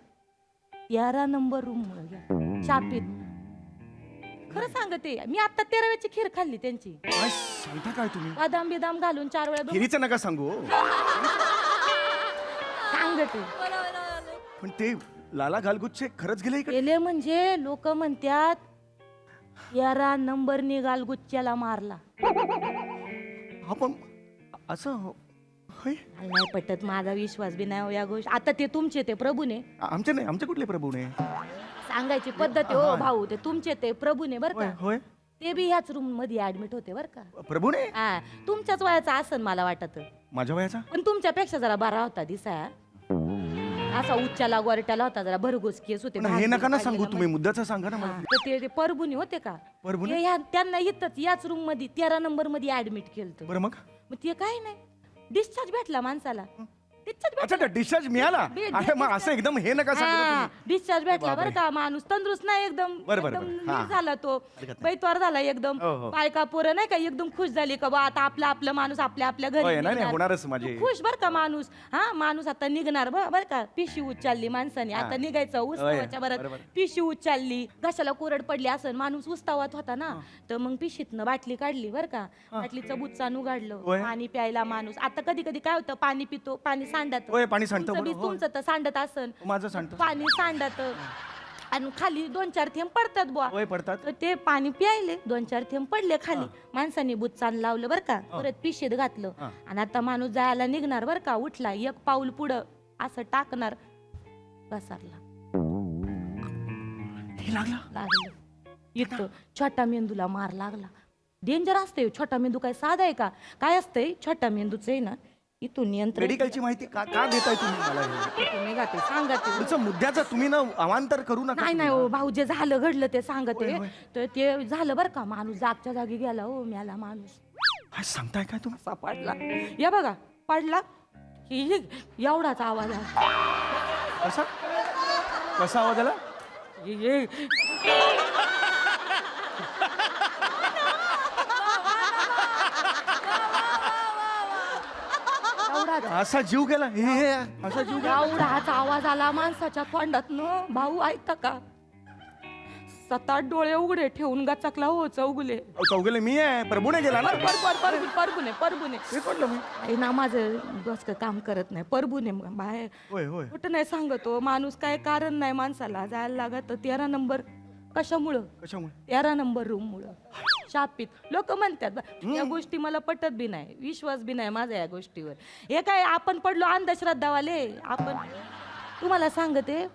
11 नंबर रूम मुळे शापित. खरं सांगते, मी आता 13व्याची खीर खाल्ली त्यांची. काय सांगता काय तुम्ही? बदाम बिदाम घालून 4 वेळा खिरीचं नका सांगू. सांगते. पण ते लाला घालगुच्चे खरंच गेले इकडे? गेले म्हणजे लोक म्हणतात 11 नंबरनी गालगुच्च्याला मारला. आपण असं होय? मला नाही पटत, माझा विश्वास बी नाही हो या गोष्ट. आता ते तुमचे ते प्रभूने आमचे नाही, आमचे कुठले प्रभूने? सांगायची पद्धत आहे हो भाऊ. ते तुमचे ते प्रभूने बर होय का. होय. ते बी ह्याच रूम मध्ये ऍडमिट होते बर का. प्रभूने? हा, तुमच्याच वयाचा असन मला वाटत, माझ्या वयाचा? पण तुमच्यापेक्षा जरा बरा होता दिसाया. असा उच्चाला गोरट्याला होता, जरा भरघोस केस होते. पण हे नका ना सांगू तुम्ही, मुद्द्याचं सांगा ना मला. हा, तर ते परभुनी होते का? परभुनी? ते त्यांना इथंच याच रूम मध्ये 13 नंबर मध्ये ऍडमिट केलं. बरं, मग ते काय नाही, डिस्चार्ज भेटला माणसाला. अच्छा, डिस्चार्ज मिळाला? अरे मग असं एकदम हे नका सांगू ना तुम्ही. डिस्चार्ज भेटला बापरे. बरं का. माणूस तंदुरुस्त नाही एकदम. बरं. एकदम हा. नीट झाला तो. हरकत नाही. बैतवार झाला एकदम. हो, हो. बायका पोरं नाही का एकदम खुश झाली का बा आता आपला माणूस आपल्या घरी होय, नाही, निघणार. होणारच माझे. खुश बर का माणूस. हा, माणूस आता निघणार बर का. पिशी उचलली माणसाने, आता निघायचं उत्सवाच्या होय, बरात. बरोबर. पिशी उचलली, घशाला कोरड पडली असं माणूस उस्तावात होता ना, तर मग पिशीतनं बाटली काढली बर का. बाटलीचं बुच्चान उघडलं, होय. पाणी प्यायला माणूस. आता कधी कधी काय होतं, पाणी पितो, पाणी सांडत. होय, पाणी सांडतं, तुमचं बी- बरोबर. तुमचं तर सांडत असन. माझं सांडतं. पाणी सांडत आणि खाली 2-4 थेंब पडतात बुवा. होय, पडतात. तर ते पाणी प्यायले, 2-4 थेंब पडले खाली. माणसाने बुच्चान लावलं बर का, परत पिशेत घातलं. आणि आता माणूस जायला निघणार बर का. उठला, एक पाऊल पुढं असं टाकणार, घसरला. हे लागला? लागलं इथं. छोटा मेंदूला मार लागला. डेंजर असते छोटा मेंदू. काय साधा आहे का? काय असतंय छोटा मेंदूचं आहे ना, इथून नियंत्रण. मेडिकलची माहिती का देताय तुम्ही मला हे? तुम्ही गाते सांगते. पुढचं मुद्द्याचं तुम्ही ना अवांतर करू नका. नाही नाही हो भाऊ, जे झालं घडलं ते सांगते. होय, होय. तर ते झालं बरं का. माणूस जागच्या जागी गेला हो, मेला माणूस. काय सांगताय काय तुम्ही? असा पडला. या बघा, पडला की एवढाच आवाज आला. कसा कसा आवाज आला? असा जीव गेला हे असा जीव गेला एवढाच आवाज आला माणसाच्या तोंडातनं. भाऊ ऐकता का? 7-8 डोळे उघडे ठेवून गचकला हो चौगुले. चौगले मी आहे प्रभूने गेला ना परबुने हे कोणलं मी आई ना माझं डोसकं काम करत नाही. परबुने बाहेर होय होय कुठं नाही सांगतो माणूस. काय कारण नाही माणसाला जायला लागत. 13 नंबर कशामुळं? कशामुळे 13 नंबर रूम मुळे शापित. लोक म्हणतात या गोष्टी मला पटत बी नाही, विश्वास बी नाही माझा या गोष्टीवर. हे काय आपण पडलो अंधश्रद्धावाले. आपण तुम्हाला सांगते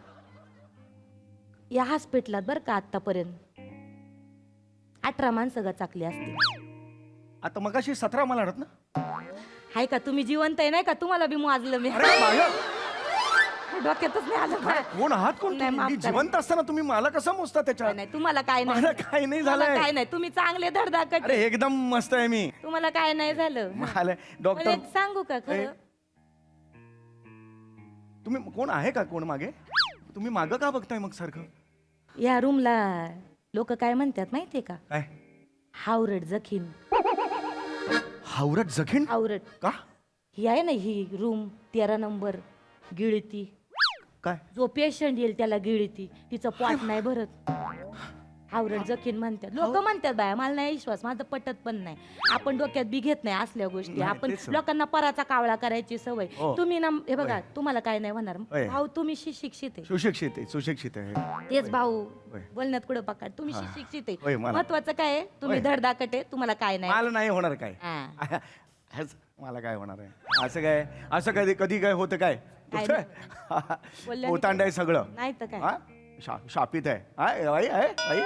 या हॉस्पिटलात बरं का आतापर्यंत 18 माणसं गचाकली असतील. आता मगाशी 17 मला आढळत ना हाय का तुम्ही जिवंत आहे नाही का? तुम्हाला बी मोजलं मी. अरे बाया, डोक्यातच नाही आलं काय. कोण आहात कोण नाही, तुम्ही? माफ मी करा. जिवंत असताना तुम्ही मला कसं मोजता त्याच्यात नाही तुम्हाला काय नाही. मला काही नाही तुम्हाला झालंय. काय नाही. तुम्ही चांगले धडधाकट. अरे एकदम मस्त आहे मी तुम्हाला काय नाही झालं. मला डॉक्टर मला एक सांगू का खरं? तुम्ही कोण आहे का कोण मागे तुम्ही मागं का बघताय मग सारखं या रूमला लोक काय म्हणतात माहितीये का? काय हावरट जखीन. हावरट जखीन हावरट का ही आहे ना ही रूम 13 नंबर गिळती. काय जो पेशंट येईल त्याला गिळती. तिचं पोट नाही भरत. हावरट जखीन म्हणतात लोक म्हणतात. बाया मला नाही विश्वास. माझं पटत पण नाही. आपण डोक्यात बी घेत नाही असल्या गोष्टी. नाही, आपण तेच. लोकांना पराचा कावळा करायची सवय. हो. तुम्ही ना हे बघा तुम्हाला काय नाही होणार. होय. भाऊ तुम्ही शिक्षित आहे. सुशिक्षित आहे तेच भाऊ होय. बोलण्यात कुठं पकड. तुम्ही शिक्षित होय, आहे. मला. महत्वाचं काय आहे तुम्ही होय. धडधाकट आहे. तुम्हाला काय नाही. मला नाही होणार काय हा. हेच मला काय होणार आहे असं कधी कधी काय होतं काय काय बोलल्याने पोतांड आहे सगळं नाही तर काय. हा? शापित आहे हा? बाई आहे बाई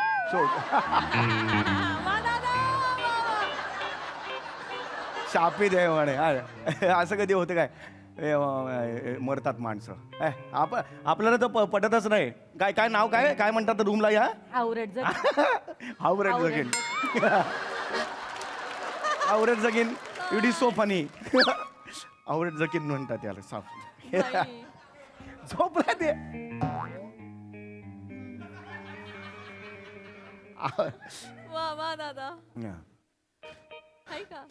शापित आहे म्हणे हा. असं कधी होतं काय मरतात माणसं आपल्याला तर पटतच नाही काय काय नाव काय काय म्हणतात रूमला या हावरट जखीन. हावरट जगीन हावरट जगीन इट इज सो फनी हावरट जगीन म्हणतात याला साफ झोपला ते वा वा दादा हा. हाय का?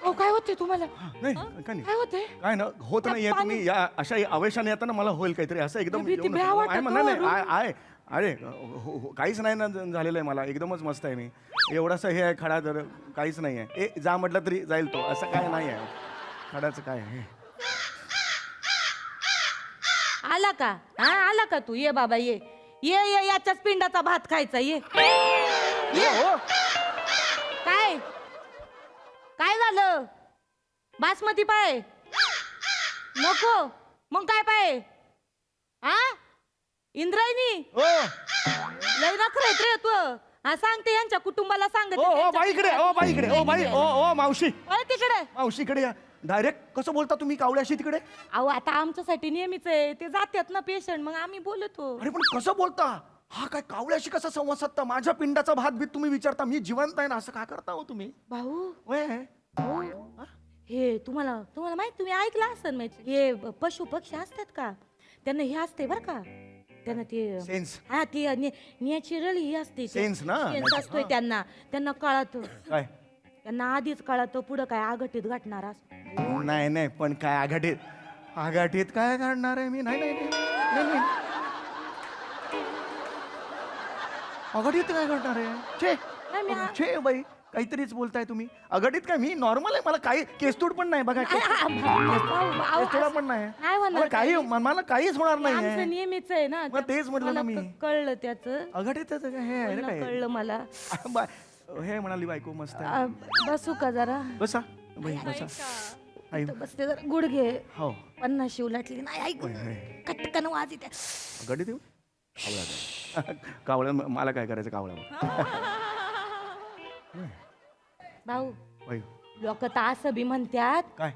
हो काय होते तुम्हाला? नाही काय नाही काय होते? काय ना होत नाहीये तुम्ही या अशा आवेशाने येताना मला होईल काहीतरी असं एकदम भीती येऊन- भ्या वाटत आहे म्हणा हो, नाही आहे अरे काहीच नाही ना झालेलं आहे मला एकदमच मस्त आहे मी एवढासा हे आहे खडा तर काहीच नाही आहे ए जा म्हटलं तरी जाईल तो असं काय नाही आहे खडाचं काय आहे आला का? हा आला का तू? ये बाबा ये ये ये याच्याच पिंडाचा भात खायचा. ये ये. हो काय काय झालं? बासमती पाय नको. मग काय पाय? हा इंद्रायणी हो लय नखरेत रे तू. हा सांगते यांच्या कुटुंबाला सांगते. ओ बाईकडे ओ बाईकडे ओ बाई ओ मावशी अरे तिकडे. मावशीकडे या डायरेक्ट कसं बोलता तुम्ही कावड्याशी तिकडे अहो आता आमच्यासाठी नेहमीच आहे. ते जातात ना पेशंट मग आम्ही बोलतो. अरे पण कसं बोलता हा काय कावड्याशी कसा संवाद साधता माझ्या पिंडाचा भात बीत तुम्ही विचारता मी जिवंत आहे ना असं काय करता हो तुम्ही भाऊ होय हो. हे तुम्हाला तुम्हाला माहित तुम्ही ऐकलं असेल माहिती हे पशु पक्षी असतात का त्यांना हे असते बरं का त्यांना ते सेन्स हा ते नॅचरल ही असते Sense ना? सेन्स असतोय त्यांना त्यांना कळत काय त्यांना आधीच कळत पुढं काय आघटीत घटणार असं. नाही नाही पण काय आघाटीत काय काढणार आहे मी नाही नाही नाही, नाही, नाही. आघाडीत काय करणार आहे नाही, मी छे बाई काहीतरीच बोलताय तुम्ही अघटित काय मी नॉर्मल आहे मला काही केस्तूड पण नाही बघा केस्तोडा पण नाही नाही होणार मला काही मला काहीच होणार नाही आमचं नेहमीच आहे ना मग तेच म्हटलं ना मी. कळलं त्याचं अघटितच काय हे आहे ना काय कळलं मला. हे म्हणाली बायको मस्त आहे. बसू का जरा? बसा बाई बसा आई इथं बसते जरा गुडघे हो 50 उलटली नाही ऐक होय, होय. कटकन वाजी त्या अघटित येऊ कावळ्या मला काय करायचं कावळ्या भाऊ बाई लोक तर असं बी म्हणतात काय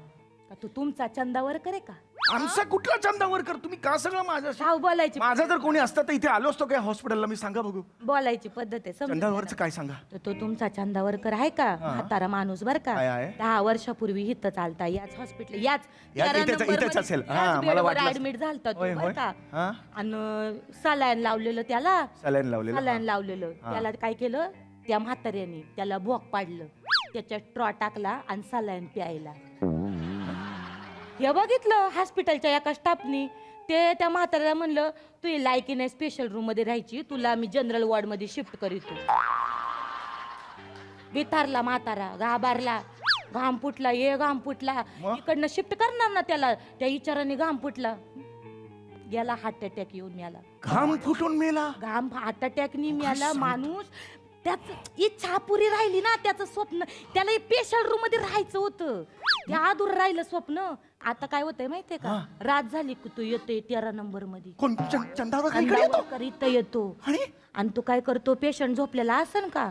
का तू तुमचा चंदावर करे का? आमचा कुठला चंदावर कर तुम्ही का सगळं माझ्याशी भाऊ बोलायची माझा जर कोणी असतं तर इथे आलो असतो काय हॉस्पिटलला मी सांगा बघू बोलायची पद्धत आहे समजून चंदावरच घ्या काय सांगा ना. तर तो तुमचा चंदावर कर आहे का म्हातारा माणूस बर का आहे, आहे. 10 वर्षापूर्वी इथं चालता याच हॉस्पिटल याच इथेच असेल. हा, मला वाटलं. ऍडमिट झालता होय, तू होय. बर का हा? आणि सलाईन लावलेलं त्याला सलाईन लावलेलं सलाईन लावलेलं त्याला काय केलं त्या म्हाताऱ्याने त्याला भोक पाडलं त्याच्यात ट्रॉ टाकला आणि सलाईन प्यायला. हे बघितलं हॉस्पिटलच्या एका स्टाफनी ते त्या म्हाताऱ्याला म्हणलं तू लायकी नाही स्पेशल रूम मध्ये राहायची, तुला मी जनरल वॉर्ड मध्ये शिफ्ट करीतो. बिथारला म्हातारा, घाबरला, घाम फुटला, घाम फुटला, इकडनं शिफ्ट करणार ना त्याला, त्या विचाराने घाम फुटला, गेला हार्ट अटॅक येऊन मेला. घाम फुटून मेला. घाम हार्ट अटॅकनी मेला माणूस. त्याच इच्छा पुरी राहिली ना, त्याचं स्वप्न, त्याला पेशल रूम मध्ये राहायचं होतं, ते अधूर राहिलं स्वप्न. आता काय होतंय माहितीये का, रात झाली की तू येतोय 13 नंबर मध्ये, कोण चंदावर इकडे येतो? इथं येतो आणि तू काय करतो, पेशंट झोपलेला असन का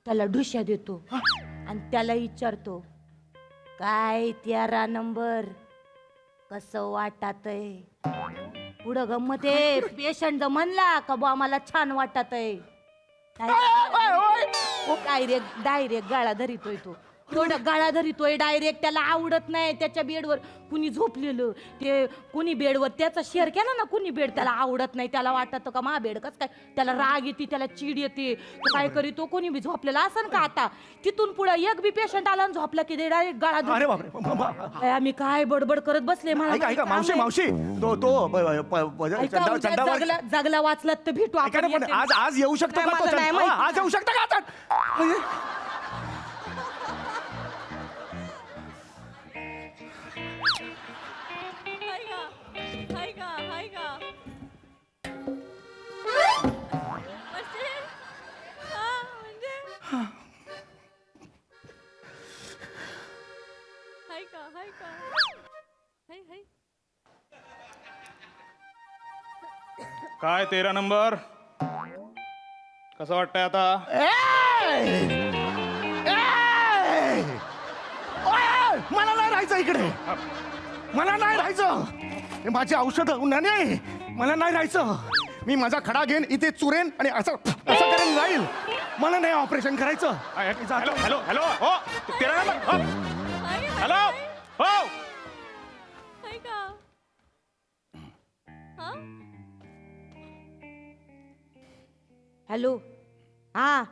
त्याला ढुश्या देतो आणि त्याला विचारतो काय 13 नंबर कसं वाटतंय. पुढं गंमत आहे, पेशंट म्हणला का बा मला छान वाटतंय, डायरेक्ट गाळा धरितोय तो, थोडं गाळा धरितोय डायरेक्ट. त्याला आवडत नाही त्याच्या बेडवर कुणी झोपलेलं, ते कुणी बेडवर त्याचा शेअर केला ना कुणी बेड, त्याला आवडत नाही, त्याला वाटत का मा बेड कस काय, त्याला राग येते, त्याला चीड येते, तो काय करीतो कोणी बी झोपलेला असन का. आता तिथून पुढे एक बी पेशंट आला आणि झोपला की डायरेक्ट गाळा अरे बापरे. आम्ही काय बडबड करत बसले. ऐका मावशी मावशी चंदावर जगला वाचला तर भेटू आपण. आज येऊ शकतो का तो? आज येऊ शकतो का आता? काय 13 नंबर कसं वाटतंय आता? मला नाही राहायचं इकडे, मला नाही राहायचं. हे माझी औषधं नाही, मला नाही राहायचं. मी माझा खडा घेईन इथे चुरेन आणि असं करेन जाईल. मला नाही ऑपरेशन करायचं. हॅलो हॅलो हॅलो हो 13 नंबर हॅलो हो हॅलो. हा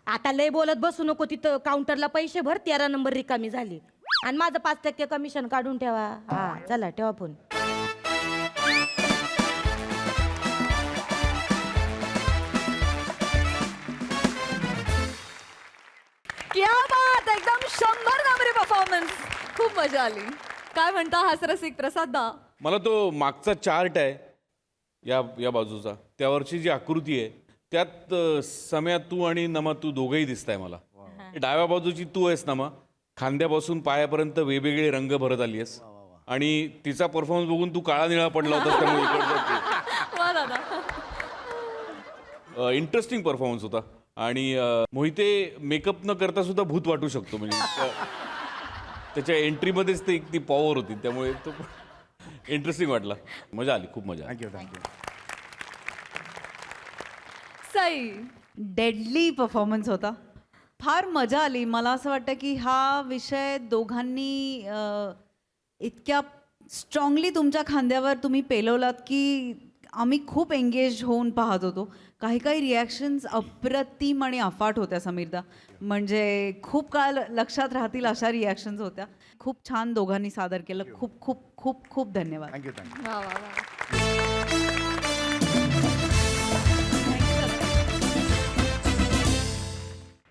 आता लय बोलत बसू नको, तिथं काउंटरला पैसे भर, 13 नंबर रिकामी झाली आणि माझं 5% कमिशन काढून ठेवा. हा चला ठेवा फोन. क्या बात, एकदम 100 नंबरी परफॉर्मन्स, खूप मजा आली. काय म्हणता हास्यरसिक प्रसाद दा? मला तो मागचा चार्ट आहे या बाजूचा, त्यावरची जी आकृती आहे त्यात सम्या तू आणि नमा तू दोघंही दिसताय मला. डाव्या बाजूची तू आहेस नमा, खांद्यापासून पायापर्यंत वेगवेगळे रंग भरत आली आहेस आणि तिचा परफॉर्मन्स बघून तू काळा निळा पडला होता, त्यामुळे वा दादा. इंटरेस्टिंग परफॉर्मन्स होता. आणि मोहिते मेकअप न करता सुद्धा भूत वाटू शकतो, म्हणजे त्याच्या एंट्रीमध्येच ती पॉवर होती, त्यामुळे तो इंटरेस्टिंग वाटला. मजा आली, खूप मजा. Thank you thank you. Sai, deadly performance होता, फार मजा आली. मला असं वाटतं की हा विषय दोघांनी इतक्या स्ट्रॉंगली तुमच्या खांद्यावर तुम्ही पेलवलात की आम्ही खूप एंगेज होऊन पाहत होतो. काही काही रिॲक्शन्स अप्रतिम आणि अफाट होत्या समीरदा, म्हणजे खूप काळ लक्षात राहतील अशा रिॲक्शन्स होत्या. खूप छान दोघांनी सादर केलं. खूप खूप खूप खूप धन्यवाद. Thank you thank you. वा वा वा.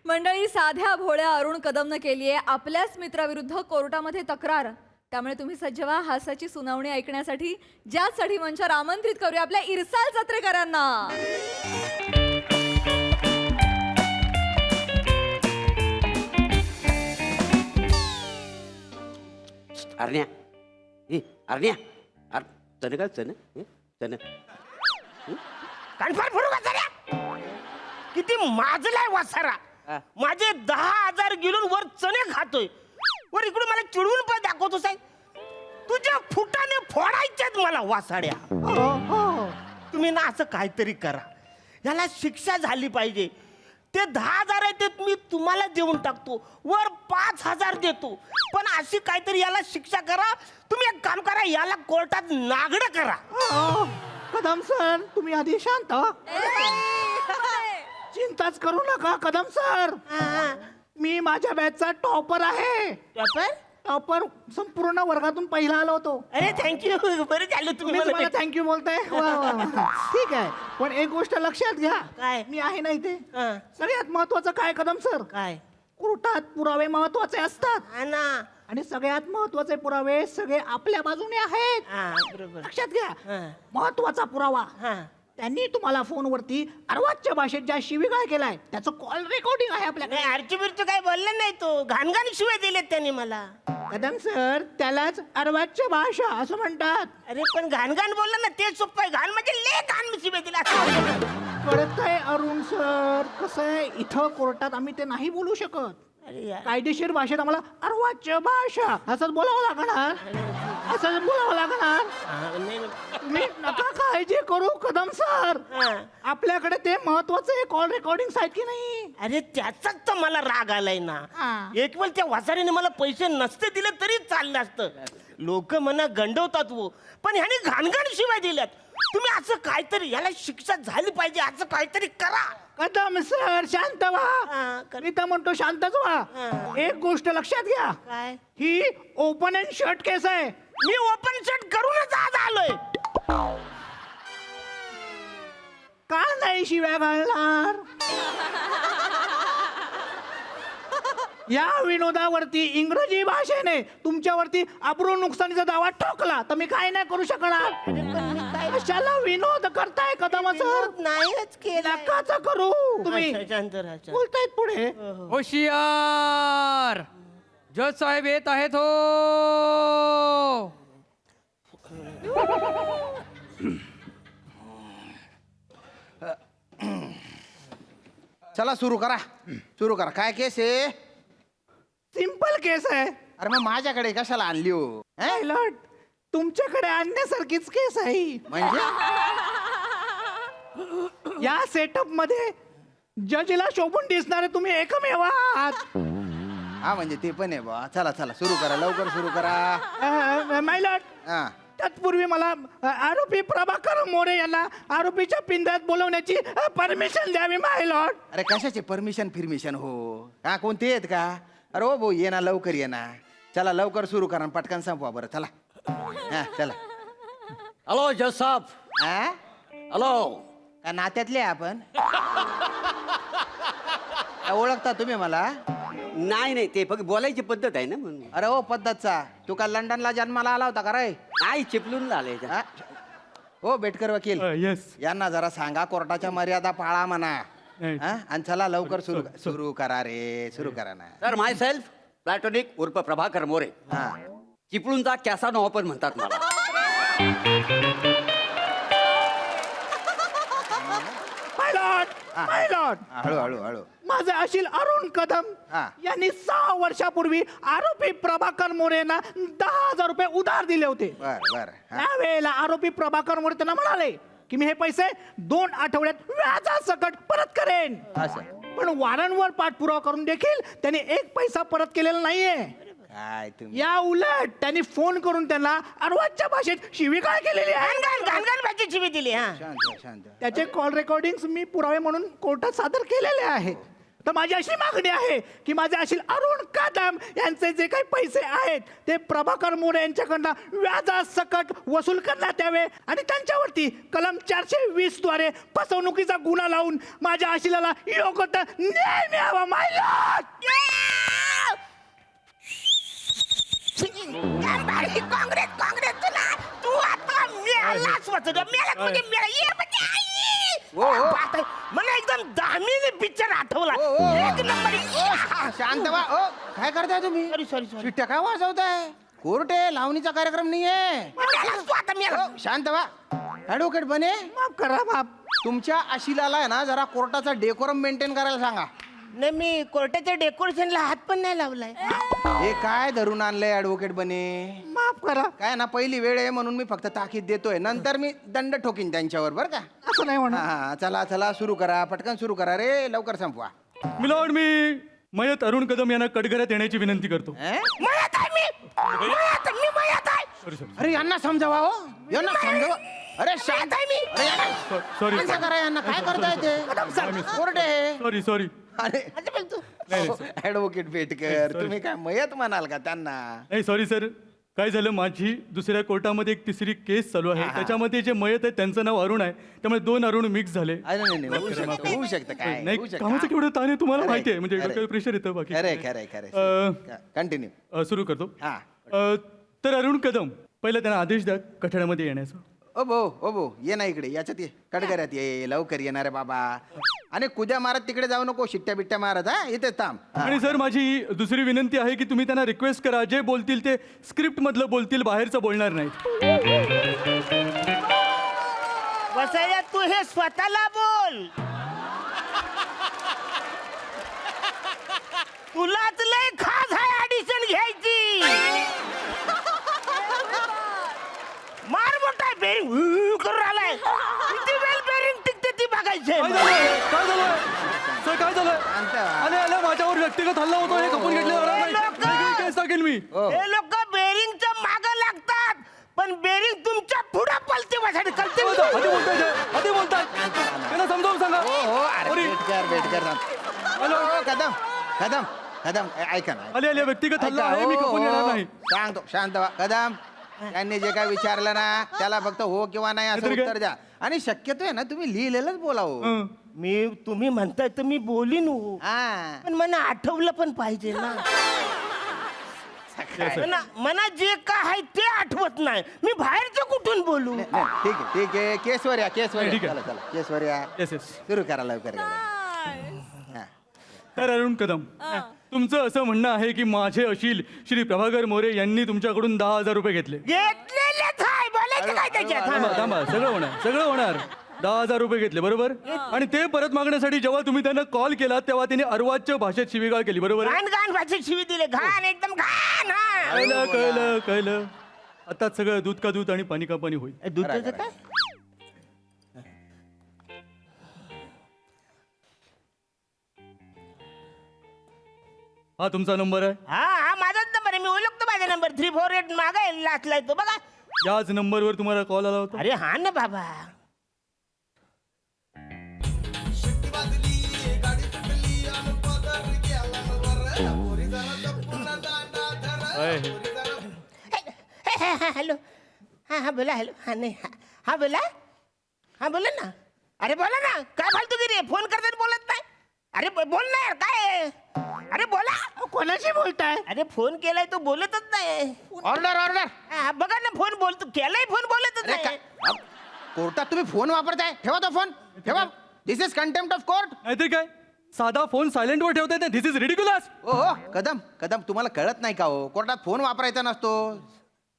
मंडळी, साध्या भोळ्या अरुण कदमनं केली आहे आपल्याच मित्राविरुद्ध कोर्टामध्ये तक्रार. त्यामुळे तुम्ही सज्ज व्हा हास्याची सुनावणी ऐकण्यासाठी, ज्यासाठी मंचावर आमंत्रित करूया आपल्या इरसाल जत्रेकरांना. अरण्या अरण्या चने काय चने चने कन्फर्म करू का चण्या? किती माजलाय वासारा. माझे 10,000 गिलून वर चणे खातोय, वर इकडून मला चिडवून पण दाखवतो साहेब. तुझ्या फुटाने फोडायच्यात मला वासाड्या. तुम्ही ना असं काहीतरी करा, याला शिक्षा झाली पाहिजे. ते 10,000 आहे ते मी तुम्हाला देऊन टाकतो, वर 5,000 देतो, पण अशी काहीतरी याला शिक्षा करा. तुम्ही एक काम करा, याला कोर्टात नागडं करा. कदम सर तुम्ही आधी शांत व्हा. चिंताच करू नका कदम सर. मी माझ्या बॅचचा टॉपर आहे. टॉपर संपूर्ण वर्गातून पहिला आलो होतो. अरे थँक्यू बरं झालं तुम्ही तुम्हीच मला मला थँक्यू बोलताय. वा, वा, वा. ठीक आहे, पण एक गोष्ट लक्षात घ्या. काय? मी आहे ना इथे. हा. सगळ्यात महत्वाचं काय कदम सर? काय कोर्टात पुरावे महत्वाचे असतात हा ना आणि सगळ्यात महत्वाचे पुरावे सगळे आपल्या बाजूने आहेत. हा बरोबर लक्षात घ्या. हा. महत्वाचा पुरावा, हा त्यांनी तुम्हाला फोनवरती अर्वाच्य भाषेत ज्या शिवीगाळ केलाय त्याचं कॉल रेकॉर्डिंग आहे आपल्याकडे. नाही आरची बिरची काय बोललं नाही तो घाणघाण शिवाय दिलेत त्यांनी मला. कदम सर, त्यालाच अर्वाच्य भाषा असं म्हणतात. अरे पण घाणघाण बोललं ना ते सोपं आहे. घाण म्हणजे ले घाण शिवाय दिला. कळतंय अरुण सर, कसं आहे इथं कोर्टात आम्ही ते नाही बोलू शकत. अरे यार. कायदेशीर भाषेत आम्हाला अर्वाच्य भाषा असंच बोलावं लागणार. असंच बोलावं लागणार. हा, नाही, मी नका काळजी करू कदम सर. हा. आपल्याकडे ते महत्वाचे कॉल रेकॉर्डिंग आहेत की नाही. अरे त्याचाच तर मला राग आलाय ना. हा. एक वेळ त्या वासारीने मला पैसे नसते दिले तरी चाललं असतं. लोक मना गंडवतात वो, पण ह्याने घाणघाण शिवाय दिल्यात. तुम्ही असं काहीतरी याला शिक्षा झाली पाहिजे असं काहीतरी करा. कदम सर शांत व्हा. हा, कर- मी तर म्हणतो शांतच व्हा. हा. एक गोष्ट लक्षात घ्या, काय ही ओपन अँड शट केस आहे. मी ओपन शट करूनच आज आलोय. का नाही शिव्या घालणार? या विनोदावरती इंग्रजी भाषेने तुमच्यावरती अब्रू नुकसानीचा दावा ठोकला तर मी काय नाही करू शकणार. कशाला विनोद करताय कदम सर? नाहीच केला. नकाच करू. तुम्ही शांत राहा, शांत. बोलतायत पुढे. होशियार, जज साहेब येत आहेत हो. चला सुरू करा. काय केस आहे? सिंपल केस आहे. अरे मग माझ्याकडे कशाला आणली हो? My lord, तुमच्याकडे आणण्यासारखीच केस आहे. म्हणजे या सेटअप मध्ये जजला शोभून दिसणारे तुम्ही एकमेव आहात. हा म्हणजे ते पण आहे बा. चला सुरू करा, लवकर सुरू करा. माय लॉर्ड, हा तत्पूर्वी मला आरोपी प्रभाकर मोरे यांना आरोपीच्या पिंजऱ्यात बोलवण्याची परमिशन द्यावी माय लॉर्ड. अरे कशाचे परमिशन हो? हा कोणते आहेत का? अरे हो भाऊ ये ना, लवकर ये ना. चला लवकर सुरू करा, पटकन संपवा बरं. चला हा चला. हॅलो जज साहेब. हा हॅलो. का नात्यातले आहे आपण? का ओळखता तुम्ही मला? नाही ते फक्त बोलायची पद्धत आहे ना म्हणून. अरे हो पद्धतचा. तू का लंडनला जन्माला आला होता का रे? नाही चिपलून आले. हा? हो बेटकर वकील, यांना जरा सांगा कोर्टाच्या मर्यादा पाळा म्हणा. हा? आणि चला लवकर सुरू करा रे, सुरू करा ना. सर माय सेल्फ प्लॅटोनिक उर्फ प्रभाकर मोरे. हा चिपळूणचा कॅसानो पण म्हणतात मला. माय लॉर्ड, हळू. माझे अशील अरुण कदम हा. यांनी 6 वर्षापूर्वी आरोपी प्रभाकर मोरेंना 10,000 रुपये उधार दिले होते. बर त्यावेळेला आरोपी प्रभाकर मोरे त्यांना म्हणाले की मी हे पैसे 2 आठवड्यात व्याजासकट परत करेन. असं पण वारंवार पाठपुरावा करून देखील त्यांनी 1 पैसा परत केलेला नाहीये. काय तुम्ही? या उलट त्यांनी फोन करून त्यांना अर्वाच्य भाषेत शिवीगाळ केलेली आहे. घाणघाण भाजी शिवी दिली. हा शांत. त्याचे कॉल रेकॉर्डिंग मी पुरावे म्हणून कोर्टात सादर केलेले आहेत. तर माझी अशी मागणी आहे की माझे अशील अरुण कदम यांचे जे काही पैसे आहेत ते प्रभाकर मोरे यांच्याकडनं व्याजासकट वसूल करण्यात यावे आणि त्यांच्यावरती कलम 420 द्वारे फसवणुकीचा गुन्हा लावून माझ्या आशिलाला योग्य तो न्याय मिळावा. माय लॉर्ड. काँग्रेस तुला तू आता मिळालाच मिळाला म्हणजे मिळाला. ये म्हणजे आई. बात आहे. मला एकदम दामीने पिक्चर आठवला. एक नंबर. शांत व्हा. ओ काय करताय तुम्ही? सॉरी शिट्ट्या काय वाजवताय? कोर्ट आहे, लावणीचा कार्यक्रम नाहीये. तू आता मिळाला. शांत व्हा. ऍडव्होकेट बने, माफ करा माफ. तुमच्या आशिलाला आहे ना जरा कोर्टाचा डेकोरम मेंटेन करायला सांगा. नाही मी कोर्टाच्या डेकोरेशनला हात पण नाही लावलाय. हे काय धरून आणलंय ऍडव्होकेट बने? माफ करा. काय ना पहिली वेळ आहे म्हणून मी फक्त ताकीद देतोय, नंतर मी दंड ठोकीन त्यांच्यावर बरं का. असं नाही म्हणा. हा चला सुरू करा, पटकन सुरू करा रे, लवकर संपवा. मिलॉर्ड, मी मयत अरुण कदम यांना कटघऱ्यात येण्याची विनंती करतो. मयात आहे मी मयात आहे. अरे यांना समजावा हो, यांना समजावा. अरे शांत आहे मी. अरे यांना सॉरी शांत करा यांना. काय करताय ते? कोर्ट आहे. सॉरी अरे आता बोल तू. ऍडव्होकेट बेटकर तुम्ही काय मयत म्हणाल का त्यांना? नाही सॉरी सर, काय झालं, माझी दुसऱ्या कोर्टामध्ये एक तिसरी केस चालू आहे. त्याच्यामध्ये जे मयत आहे त्यांचं नाव अरुण आहे, त्यामुळे 2 अरुण मिक्स झाले. नाही, होऊ शकतं काय होऊ नाही, शकतं. कामाचं केवढं ताण आहे तुम्हाला खरंय, माहिती आहे, म्हणजे खरंय. प्रेशर येतं बाकी. खरंय कंटिन्यू. सुरू करतो. हा. तर अरुण कदम, पहिला त्यांना आदेश द्या कठड्यामध्ये येण्याचा. ओ भाऊ ये ना इकडे, याच्यात ये, कडकऱ्यात ये, लवकर येणार आहे बाबा. आणि कुद्या मारत तिकडे जाऊ नको, शिट्ट्या बिट्ट्या मारत. हा इथे थांब. आणि सर माझी दुसरी विनंती आहे की तुम्ही त्यांना रिक्वेस्ट करा, जे बोलतील ते स्क्रिप्ट मधलं बोलतील, बाहेरचं बोलणार नाही. वसऱ्या तू हे स्वतःला बोल. तुलाच लय खास आहे ऑडिशन घ्यायची. मार मोठा बेरिंग करून आलाय. किती वेळ बेरिंग टिकते ती बघायची. काय झालंय सर, काय झालंय? आले माझ्यावर व्यक्तिगत हल्ला होतो, हे खपून घेतले जाणार नाही. वेगळी केस टाकेन मी. हे लोक बेरिंगच्या माग लागतात, पण बेरिंग तुमच्या पुढे पलते वासाठी कळते. आधी बोलताय त्यांना समजावून सांगा. अरे बेटकर हॅलो कदम कदम कदम ऐका ना. आले व्यक्तिगत हल्ला आहे, मी खपून येणार नाही. सांगतो शांत व्हा. कदम त्यांनी जे काय विचारलं ना त्याला फक्त हो किंवा नाही असं उत्तर द्या. आणि शक्यतो आहे ना तुम्ही लिहिलेलंच बोलावं. तुम्ही म्हणताय तर मी बोलीन हो. पण मला आठवलं पण पाहिजे ना. मला जे काय आहे ते आठवत नाही, मी बाहेरचं कुठून बोलू. ठीक आहे केसवर या ठीक आहे. चला केसवर या. येस. सुरू करा लवकर. तर अरुण कदम, तुमचं असं म्हणणं आहे की माझे अशील श्री प्रभाकर मोरे यांनी तुमच्याकडून 10,000 रुपये घेतले. घेतलेलेच आहे, बोलायचं काय त्याच्यात. थांबा, सगळं होणार. 10,000 रुपये घेतले बरोबर. आणि ते परत मागण्यासाठी जेव्हा तुम्ही त्यांना कॉल केला तेव्हा त्यांनी अर्वाच्य भाषेत शिवीगाळ केली बरोबर. घाण भाषेत शिवी दिले. घाण एकदम घाण. कळलं. आता सगळं दूध का दूध आणि पाणी का पाणी होईल. दुधाचं काय. हा तुमचा नंबर आहे. हा माझाच नंबर आहे, मी ओळखतो माझा नंबर. 348 मागा लाचलाय तो बघा. याच नंबरवर तुम्हाला कॉल आला होता. अरे हा ना बाबा. हॅलो. हा बोला. हॅलो. हा नाही. हा बोला. हा बोला ना. अरे बोला ना, काय फालतूगिरी आहे, फोन करतात बोलत नाही. अरे बोल ना यार, काय. अरे बोला. कोणाशी बोलताय? अरे फोन केलाय तो बोलतच नाही. ऑर्डर. बघा ना, फोन बोलतो, केलाय फोन बोलतच नाही. कोर्टात तुम्ही फोन वापरताय, ठेवा तो फोन. ठेवा. दिस इज कंटेम्प्ट ऑफ कोर्ट. नाहीतर काय, साधा फोन सायलेंट वर ठेवताय. दिस इज रिडिक्युलस. ओ कदम तुम्हाला कळत नाही का हो, कोर्टात फोन वापरायचा नसतो.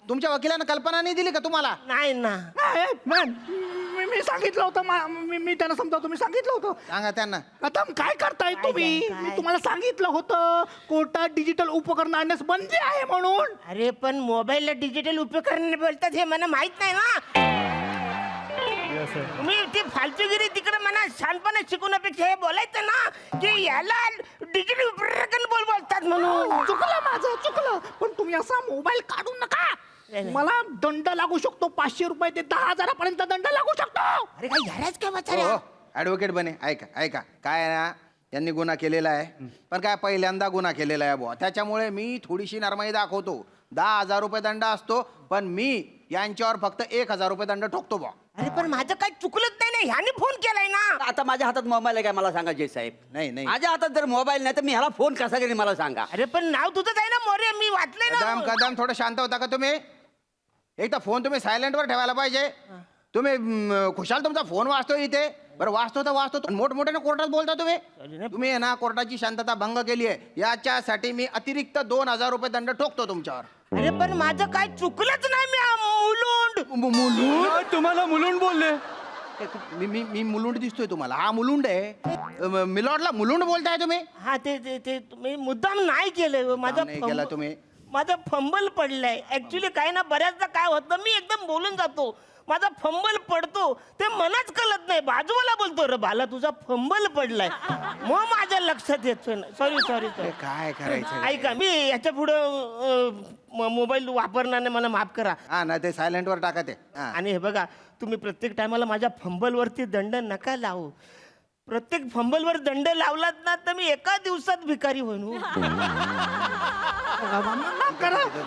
तुमच्या वकिलानं कल्पना नाही दिली का तुम्हाला? नाही ना. मी सांगितलं होतं मी त्यांना समजावतो. मी सांगितलं होतं. सांगा त्यांना. कदम काय करताय तुम्ही? मी तुम्हाला सांगितलं होतं कोर्टात डिजिटल उपकरण आणण्यास बंदी आहे म्हणून. अरे पण मोबाईलला डिजिटल उपकरण बोलतात हे मला माहित नाही ना. तुम्ही ती फालतूगिरी तिकडे मला शानपणे शिकवण्यापेक्षा हे बोलायचं ना की याला डिजिटल उपकरण बोलतात म्हणून. चुकलं. पण तुम्ही असा मोबाईल काढू नका. मला दंड लागू शकतो. 500 रुपये ते 10,000 पर्यंत दंड लागू शकतो. अरे काय घराच काय वाचायला. ऍडव्होकेट बने ऐका काय आहे ना, त्यांनी गुन्हा केलेला आहे, पण काय पहिल्यांदा गुन्हा केलेला आहे बुवा. त्याच्यामुळे मी थोडीशी नरमाई दाखवतो. 10,000 रुपये दंड असतो, पण मी यांच्यावर फक्त 1,000 रुपये दंड ठोकतो बुवा. अरे पण माझं काय चुकलंच नाही ना, ह्याने फोन केलाय ना. आता माझ्या हातात मोबाईल आहे काय मला सांगा जय साहेब. नाही माझ्या हातात जर मोबाईल नाही तर मी ह्याला फोन कसा करेन मला सांगा. अरे पण नाव तुझंच आहे ना मोरे, मी वाचले ना. कदम थोडं शांत होता का तुम्ही? एक तर फोन तुम्ही सायलेंटवर ठेवायला पाहिजे. तुम्ही खुशाल तुमचा फोन वाचतोय इथे. बरं वाचतो मोठमोठ्याने कोर्टात बोलता तुम्ही आहे ना, कोर्टाची शांतता भंग केली आहे. याच्यासाठी मी अतिरिक्त 2,000 रुपये दंड ठोकतो तुमच्यावर. अरे पण माझं काय चुकलंच नाही. मुलुंड. तुम्हाला मुलुंड बोलले. मी मुलुंड दिसतोय तुम्हाला? हा मुलुंड आहे. मिलॉर्डला मुलुंड बोलताय तुम्ही? हा ते तुम्ही मुद्दाम नाही केलंय. नाही केला तुम्ही. माझा फंबल पडलाय. ऍक्च्युली काय ना, बऱ्याचदा काय होतं, मी एकदम बोलून जातो, माझा फंबल पडतो, ते मलाच कळत नाही. बाजूला बोलतो रे बाला तुझा फंबल पडलाय, मग माझ्या लक्षात येतो. सॉरी काय करायचं. ऐका, मी याच्या पुढं मोबाईल वापरणार नाही, मला माफ करा. हा ना, ते सायलेंटवर टाका ते. आणि हे बघा, तुम्ही प्रत्येक टायमाला माझ्या फंबल वरती दंड नका लावू. प्रत्येक फंबलवर दंड लावलात ना तर मी एका दिवसात भिकारी होईन हो.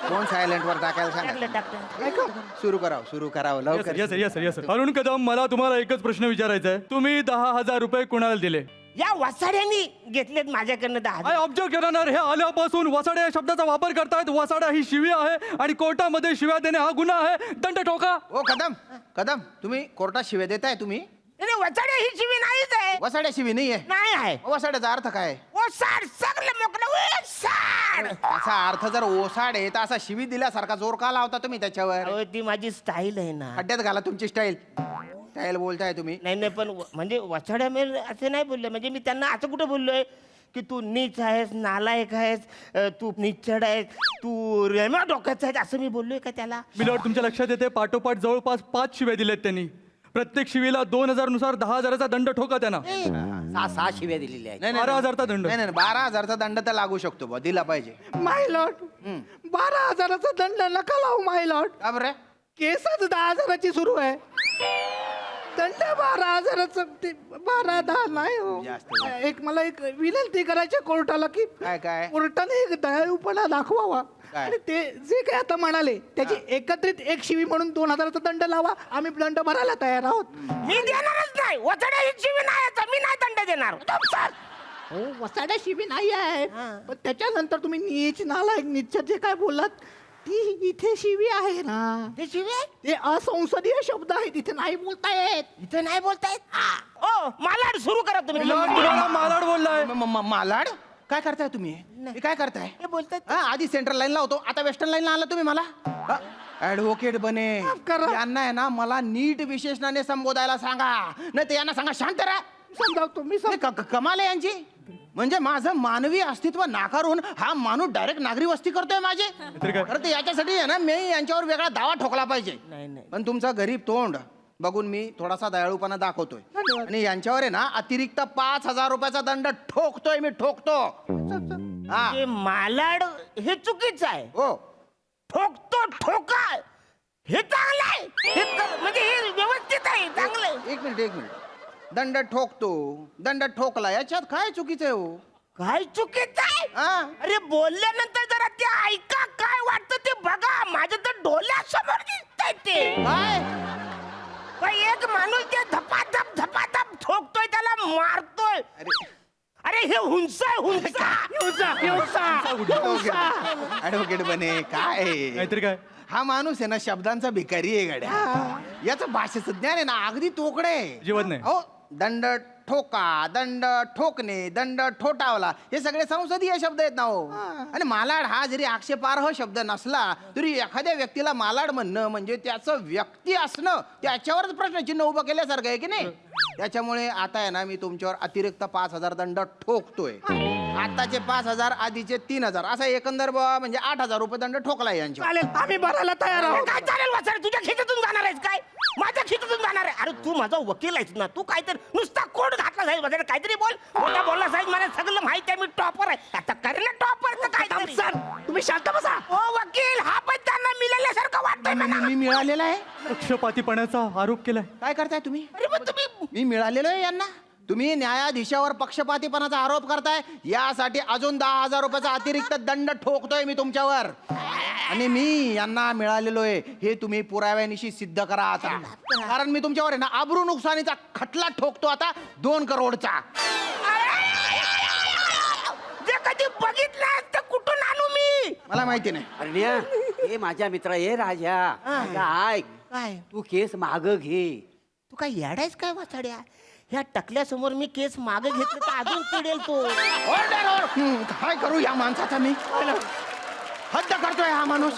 फोन सायलेंट वर टाकायला टाकलं, सांगा टाकलं. सुरू करावं लवकर. Yes, sir. अरुण कदम, मला तुम्हाला एकच प्रश्न विचारायचा आहे. तुम्ही 10,000 रुपये कुणाला दिले? या वसाड्यांनी घेतलेत माझ्याकडनं 10,000. आय ऑब्जेक्ट करणार, हे आल्यापासून वसाडे या शब्दाचा वापर करतायत. वसाडा ही शिवी आहे आणि कोर्टामध्ये शिव्या देणे हा गुन्हा आहे. दंड ठोका. ओ कदम तुम्ही कोर्टात शिवे देताय तुम्ही? नाही, वसाड्या ही शिवी नाहीच आहे. वसाड्या शिवी नाहीये. नाही आहे. वसाड्याचा अर्थ काय आहे? ओसाड सगळं मोकळं ओसाड. असा अर्थ जर ओसाड आहे तर असा शिवी दिल्यासारखा जोर का लावता तुम्ही त्याच्यावर? अहो, ती माझी स्टाईल आहे ना. खड्ड्यात घाला तुमची स्टाईल बोलताय तुम्ही. नाही पण म्हणजे वसाड्या मी असं नाही बोलले. म्हणजे मी त्यांना असं कुठं बोललोय की तू नीच आहेस, नालायक आहेस, तू निच्चड आहेस, तू रेमा डोक्याचा आहेस, असं मी बोललोय का त्याला? मिलॉर्ड, तुमच्या लक्षात येते पाठोपाठ जवळपास 5 शिव्या दिल्यात त्यांनी. प्रत्येक शिवीला 2,000 नुसार 10,000चा दंड ठोका त्यांना. 6 शिव्या दिलेल्या आहेत. 12,000चा दंड. नाही 12,000चा दंड तर लागू शकतो बा, दिला पाहिजे. माय लॉर्ड 12,000चा दंड नका लावू माय लॉर्ड. का बरं? केसच 10,000ची सुरू आहे. दंड 12,000चा 12-10 नाही हो. मला एक विनंती करायची कोर्टाला की काय? कोर्टाने एक दयाळूपणा दाखवावा काय? आणि ते जे काय आता म्हणाले त्याची एकत्रित एक शिवी म्हणून 2,000चा दंड लावा. आम्ही दंड भरायला तयार आहोत. मी देणारच नाही. वसाड्या ही शिवी नाही आहे, मी नाही दंड देणार. हो वसाड्या शिवी नाही आहे पण त्याच्यानंतर तुम्ही नीच नालायक निच्छ जे काय बोललात ती इथे शिवी आहे ना. हे शिवी आहे? ते असंसदीय शब्द आहे तिथे नाही बोलता येत. इथे नाही बोलतायत. ओ मालाड सुरू करा तुम्ही. मिलॉर्ड, तुम्हाला मालाड बोललाय. मालाड काय करताय तुम्ही? हे काय करताय? हे बोलतात. आधी सेंट्रल लाईनला होतो, आता वेस्टर्न लाईनला आला तुम्ही मला. ऍडव्होकेट बने करा. यांना आहे ना मला नीट विशेषणाने संबोधायला सांगा, नाही तर यांना सांगा शांत राहा. समजावतो मी कमाल आहे यांची. म्हणजे माझं मानवी अस्तित्व नाकारून हा माणूस डायरेक्ट नागरी वस्ती करतोय माझे. तर काय? तर याच्यासाठी आहे ना मी यांच्यावर वेगळा दावा ठोकला पाहिजे. नाही. पण तुमचा गरीब तोंड बघून मी थोडासा दयाळूपणा दाखवतोय आणि यांच्यावर आहे ना अतिरिक्त 5,000 रुपयाचा दंड ठोकतोय मी. ठोकतो. हा हे मालाड हे चुकीचं आहे. हो ठोकतो ठोका हे चांगलं आहे. म्हणजे हे व्यवस्थित आहे, चांगलं आहे. एक मिनिट दंड ठोकतो, दंड ठोकला, याच्यात काय चुकीचं आहे हो? काय चुकीचं आहे? हा? अरे बोलल्यानंतर जरा ते ऐका, काय वाटतं ते बघा. माझ्या तर डोळ्यासमोर दिसतंय ते. काय एक माणूस ते धपाधप ठोकतोय, त्याला मारतोय. अरे हे हुंसा आहे, हुंसा. ऍडव्होकेट बने काय नाहीतरी काय? हा माणूस आहे ना शब्दांचा भिकारी आहे गड्या. याचं भाषेचं ज्ञान आहे ना अगदी तोकडे. जीवन नाही. हो दंड ठोका, दंड ठोकणे, दंड ठोठावला हे सगळे संसदीय शब्द आहेत ना हो. आणि मालाड हा जरी आक्षेपार्ह शब्द नसला तरी एखाद्या व्यक्तीला मालाड म्हणणं म्हणजे त्याचं व्यक्ती असणं त्याच्यावरच प्रश्नचिन्ह उभं केल्यासारखं आहे की नाही. त्याच्यामुळे आता आहे ना मी तुमच्यावर अतिरिक्त 5,000 दंड ठोकतोय. आताचे 5,000 आधीचे 3,000 असा एकंदर म्हणजे 8,000 रुपये दंड ठोकलाय यांच्या. चालेल आम्ही भरायला तयार आहोत. काय चालेल वाचार? तुझ्या खिचतून जाणार आहेस काय? माझ्या खिचतून जाणार आहे? अरे तू माझा वकील आहेस ना. तू काहीतरी नुसता कोड घातला साहेब वगैरे काहीतरी बोल. मोठा बोलला साहेब, मला सगळं माहिती आहे. मी टॉपर आहे. आता करे ना टॉपरचं काहीतरी. सर तुम्ही शांत बसा. ओ वकील, हा पण त्यांना मिळाल्यासारखं वाटतंय मला. मी मिळालेला आहे. पक्षपातीपणाचा आरोप केलाय. काय करताय तुम्ही? अरे मग तुम्ही मी मिळालेलो आहे यांना. तुम्ही न्यायाधीशावर पक्षपातीपणाचा आरोप करताय, यासाठी अजून 10,000 रुपयाचा अतिरिक्त दंड ठोकतोय मी तुमच्यावर. आणि मी यांना मिळालेलो आहे हे तुम्ही पुराव्यानिशी सिद्ध करा आता. कारण मी तुमच्यावर आहे ना आबरू नुकसानीचा खटला ठोकतो आता 2 करोडचा. जे कधी बघितलं तर कुठून आणू मी? मला माहिती नाही. अरण्या, हे माझ्या मित्रा ये राजा. ऐक, काय तू केस माग घे. तू काय येडायस काय वाचाड्या? ह्या टकल्यासमोर मी केस मागे घेतलं तर अजून चिडेल तो. काय करू या माणसाचा मी? हद्द करतोय हा माणूस.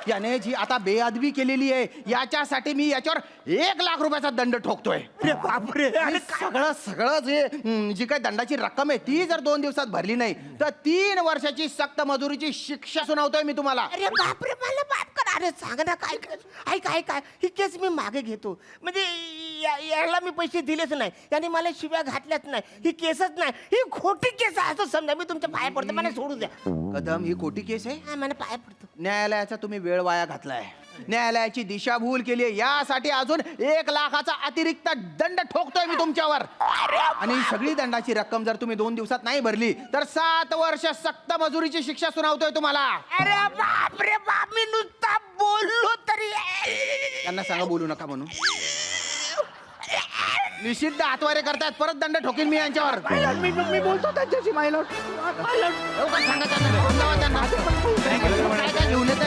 याने जी आता बेअदबी केलेली आहे याच्यासाठी मी याच्यावर 1,00,000 रुपयाचा दंड ठोकतोय. अरे बापरे. आणि सगळं जे जी काही दंडाची रक्कम आहे ती जर 2 दिवसात भरली नाही तर 3 वर्षाची सक्त मजुरीची शिक्षा सुनावतोय मी तुम्हाला. अरे बापरे, मला माफ करा. अरे सांग ना काय ऐक ही केस मी मागे घेतो. म्हणजे याला मी पैसे दिलेच नाही, याने मला शिव्या घातल्याच नाही, ही केसच नाही, ही खोटी केस आहे असं समजा. मी तुमच्या पाया पडतो, मला सोडू द्या. कदम ही खोटी केस आहे. हा, मला पाया पडतो. न्यायालयाचा तुम्ही वेळ वाया घातलाय. न्यायालयाची दिशाभूल केली आहे. यासाठी अजून 1 लाखाचा अतिरिक्त दंड ठोकतोय मी तुमच्यावर. आणि सगळी दंडाची रक्कम जर तुम्ही 2 दिवसात नाही भरली तर 7 वर्ष सक्त मजुरीची शिक्षा सुनावतोय तुम्हाला. अरे बाप रे बाप, मी नुसता बोललो तरी त्यांना सांगा बोलू नका म्हणून. निषिद्ध हातवारे करतायत, परत दंड ठोकीन मी यांच्यावर. मी बोलतो त्यांच्याशी मायलॉट. सांगा त्यांना, फोन लावा त्यांना. काय काय घेऊन येत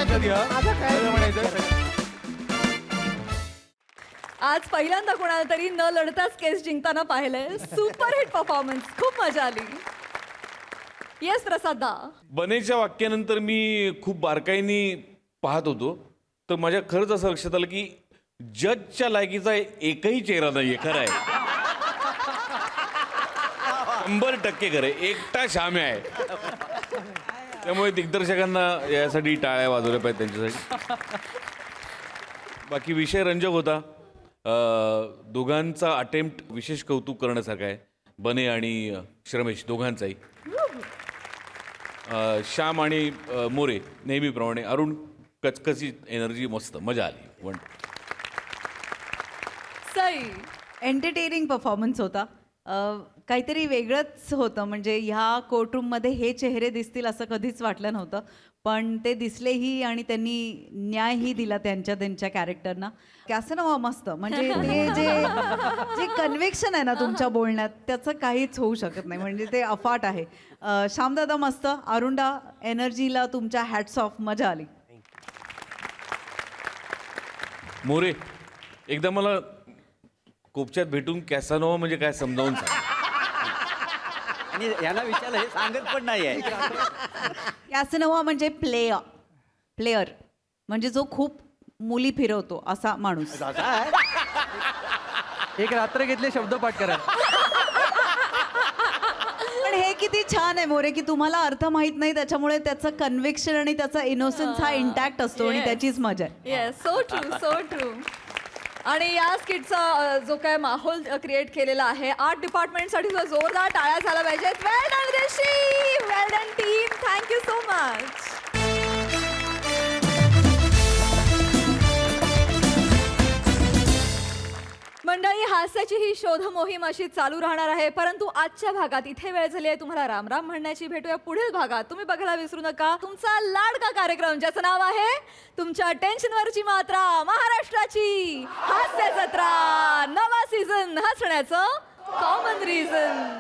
आज पहिल्यांदा कोणाला तरी न लढताच केस जिंकताना पाहिलंय. सुपर हिट परफॉर्मन्स, खूप मजा आली. येस प्रसाद दा. बनेच्या वाक्यानंतर मी खूप बारकाईने पाहत होतो तर माझ्या खरंच असं लक्षात आलं की जजच्या लायकीचा एकही चेहरा नाहीये. खरं आहे, 100% खरं आहे. एकटा शाम्या आहे. त्यामुळे दिग्दर्शकांना यासाठी टाळ्या वाजवल्या पाहिजे त्यांच्यासाठी. बाकी विषय रंजक होता. दोघांचा अटेम्प्ट विशेष कौतुक करण्यासारखं आहे, बने आणि श्रमेश दोघांचाही. श्याम आणि मोरे नेहमीप्रमाणे. अरुण कचकची एनर्जी, मस्त मजा आली. सई. एंटरटेनिंग परफॉर्मन्स होता. काहीतरी वेगळंच होतं. म्हणजे ह्या कोर्टरूममध्ये हे चेहरे दिसतील असं कधीच वाटलं नव्हतं, पण ते दिसलेही आणि त्यांनी न्यायही दिला त्यांच्या कॅरेक्टरना. कॅसनोवा मस्त. म्हणजे हे जे कन्व्हिक्शन आहे ना तुमच्या बोलण्यात, त्याचं काहीच होऊ शकत नाही. म्हणजे ते अफाट आहे. श्यामदादा मस्त. अरुणदा, एनर्जीला तुमच्या हॅट्स ऑफ, मजा आली. मोरे, एकदा मला कोपच्यात भेटून कॅसानोवा म्हणजे काय समजावून सांग. आणि याला विचारलं हे सांगत पण नाही आहे. कॅसनोवा म्हणजे प्लेयर, म्हणजे जो खूप मुली फिरवतो असा माणूस. एक रात्र घेतले शब्द पाठ करा. पण हे किती छान आहे मोरे की तुम्हाला अर्थ माहित नाही, त्याच्यामुळे त्याचं कन्व्हिक्शन आणि त्याचा इनोसन्स हा इंटॅक्ट असतो आणि त्याचीच मजा आहे. Yes, so true, so true. आणि या स्किटचा जो काय माहोल क्रिएट केलेला आहे, 8 डिपार्टमेंटसाठी जोरदार टाळ्या झाल्या पाहिजेत. Well done Rishi, well done team, thank you so much. मंडळी, हास्याची ही शोध मोहीम अशी चालू राहणार आहे, परंतु आजच्या भागात इथे वेळ झाली आहे तुम्हाला राम राम म्हणण्याची. भेटूया पुढील भागात. तुम्ही बघायला विसरू नका तुमचा लाडका कार्यक्रम, ज्याचं नाव आहे तुमच्या टेन्शनवरची मात्रा, महाराष्ट्राची हास्य जत्रा. नवा सीझन, हसण्याचं कॉमन रिझन.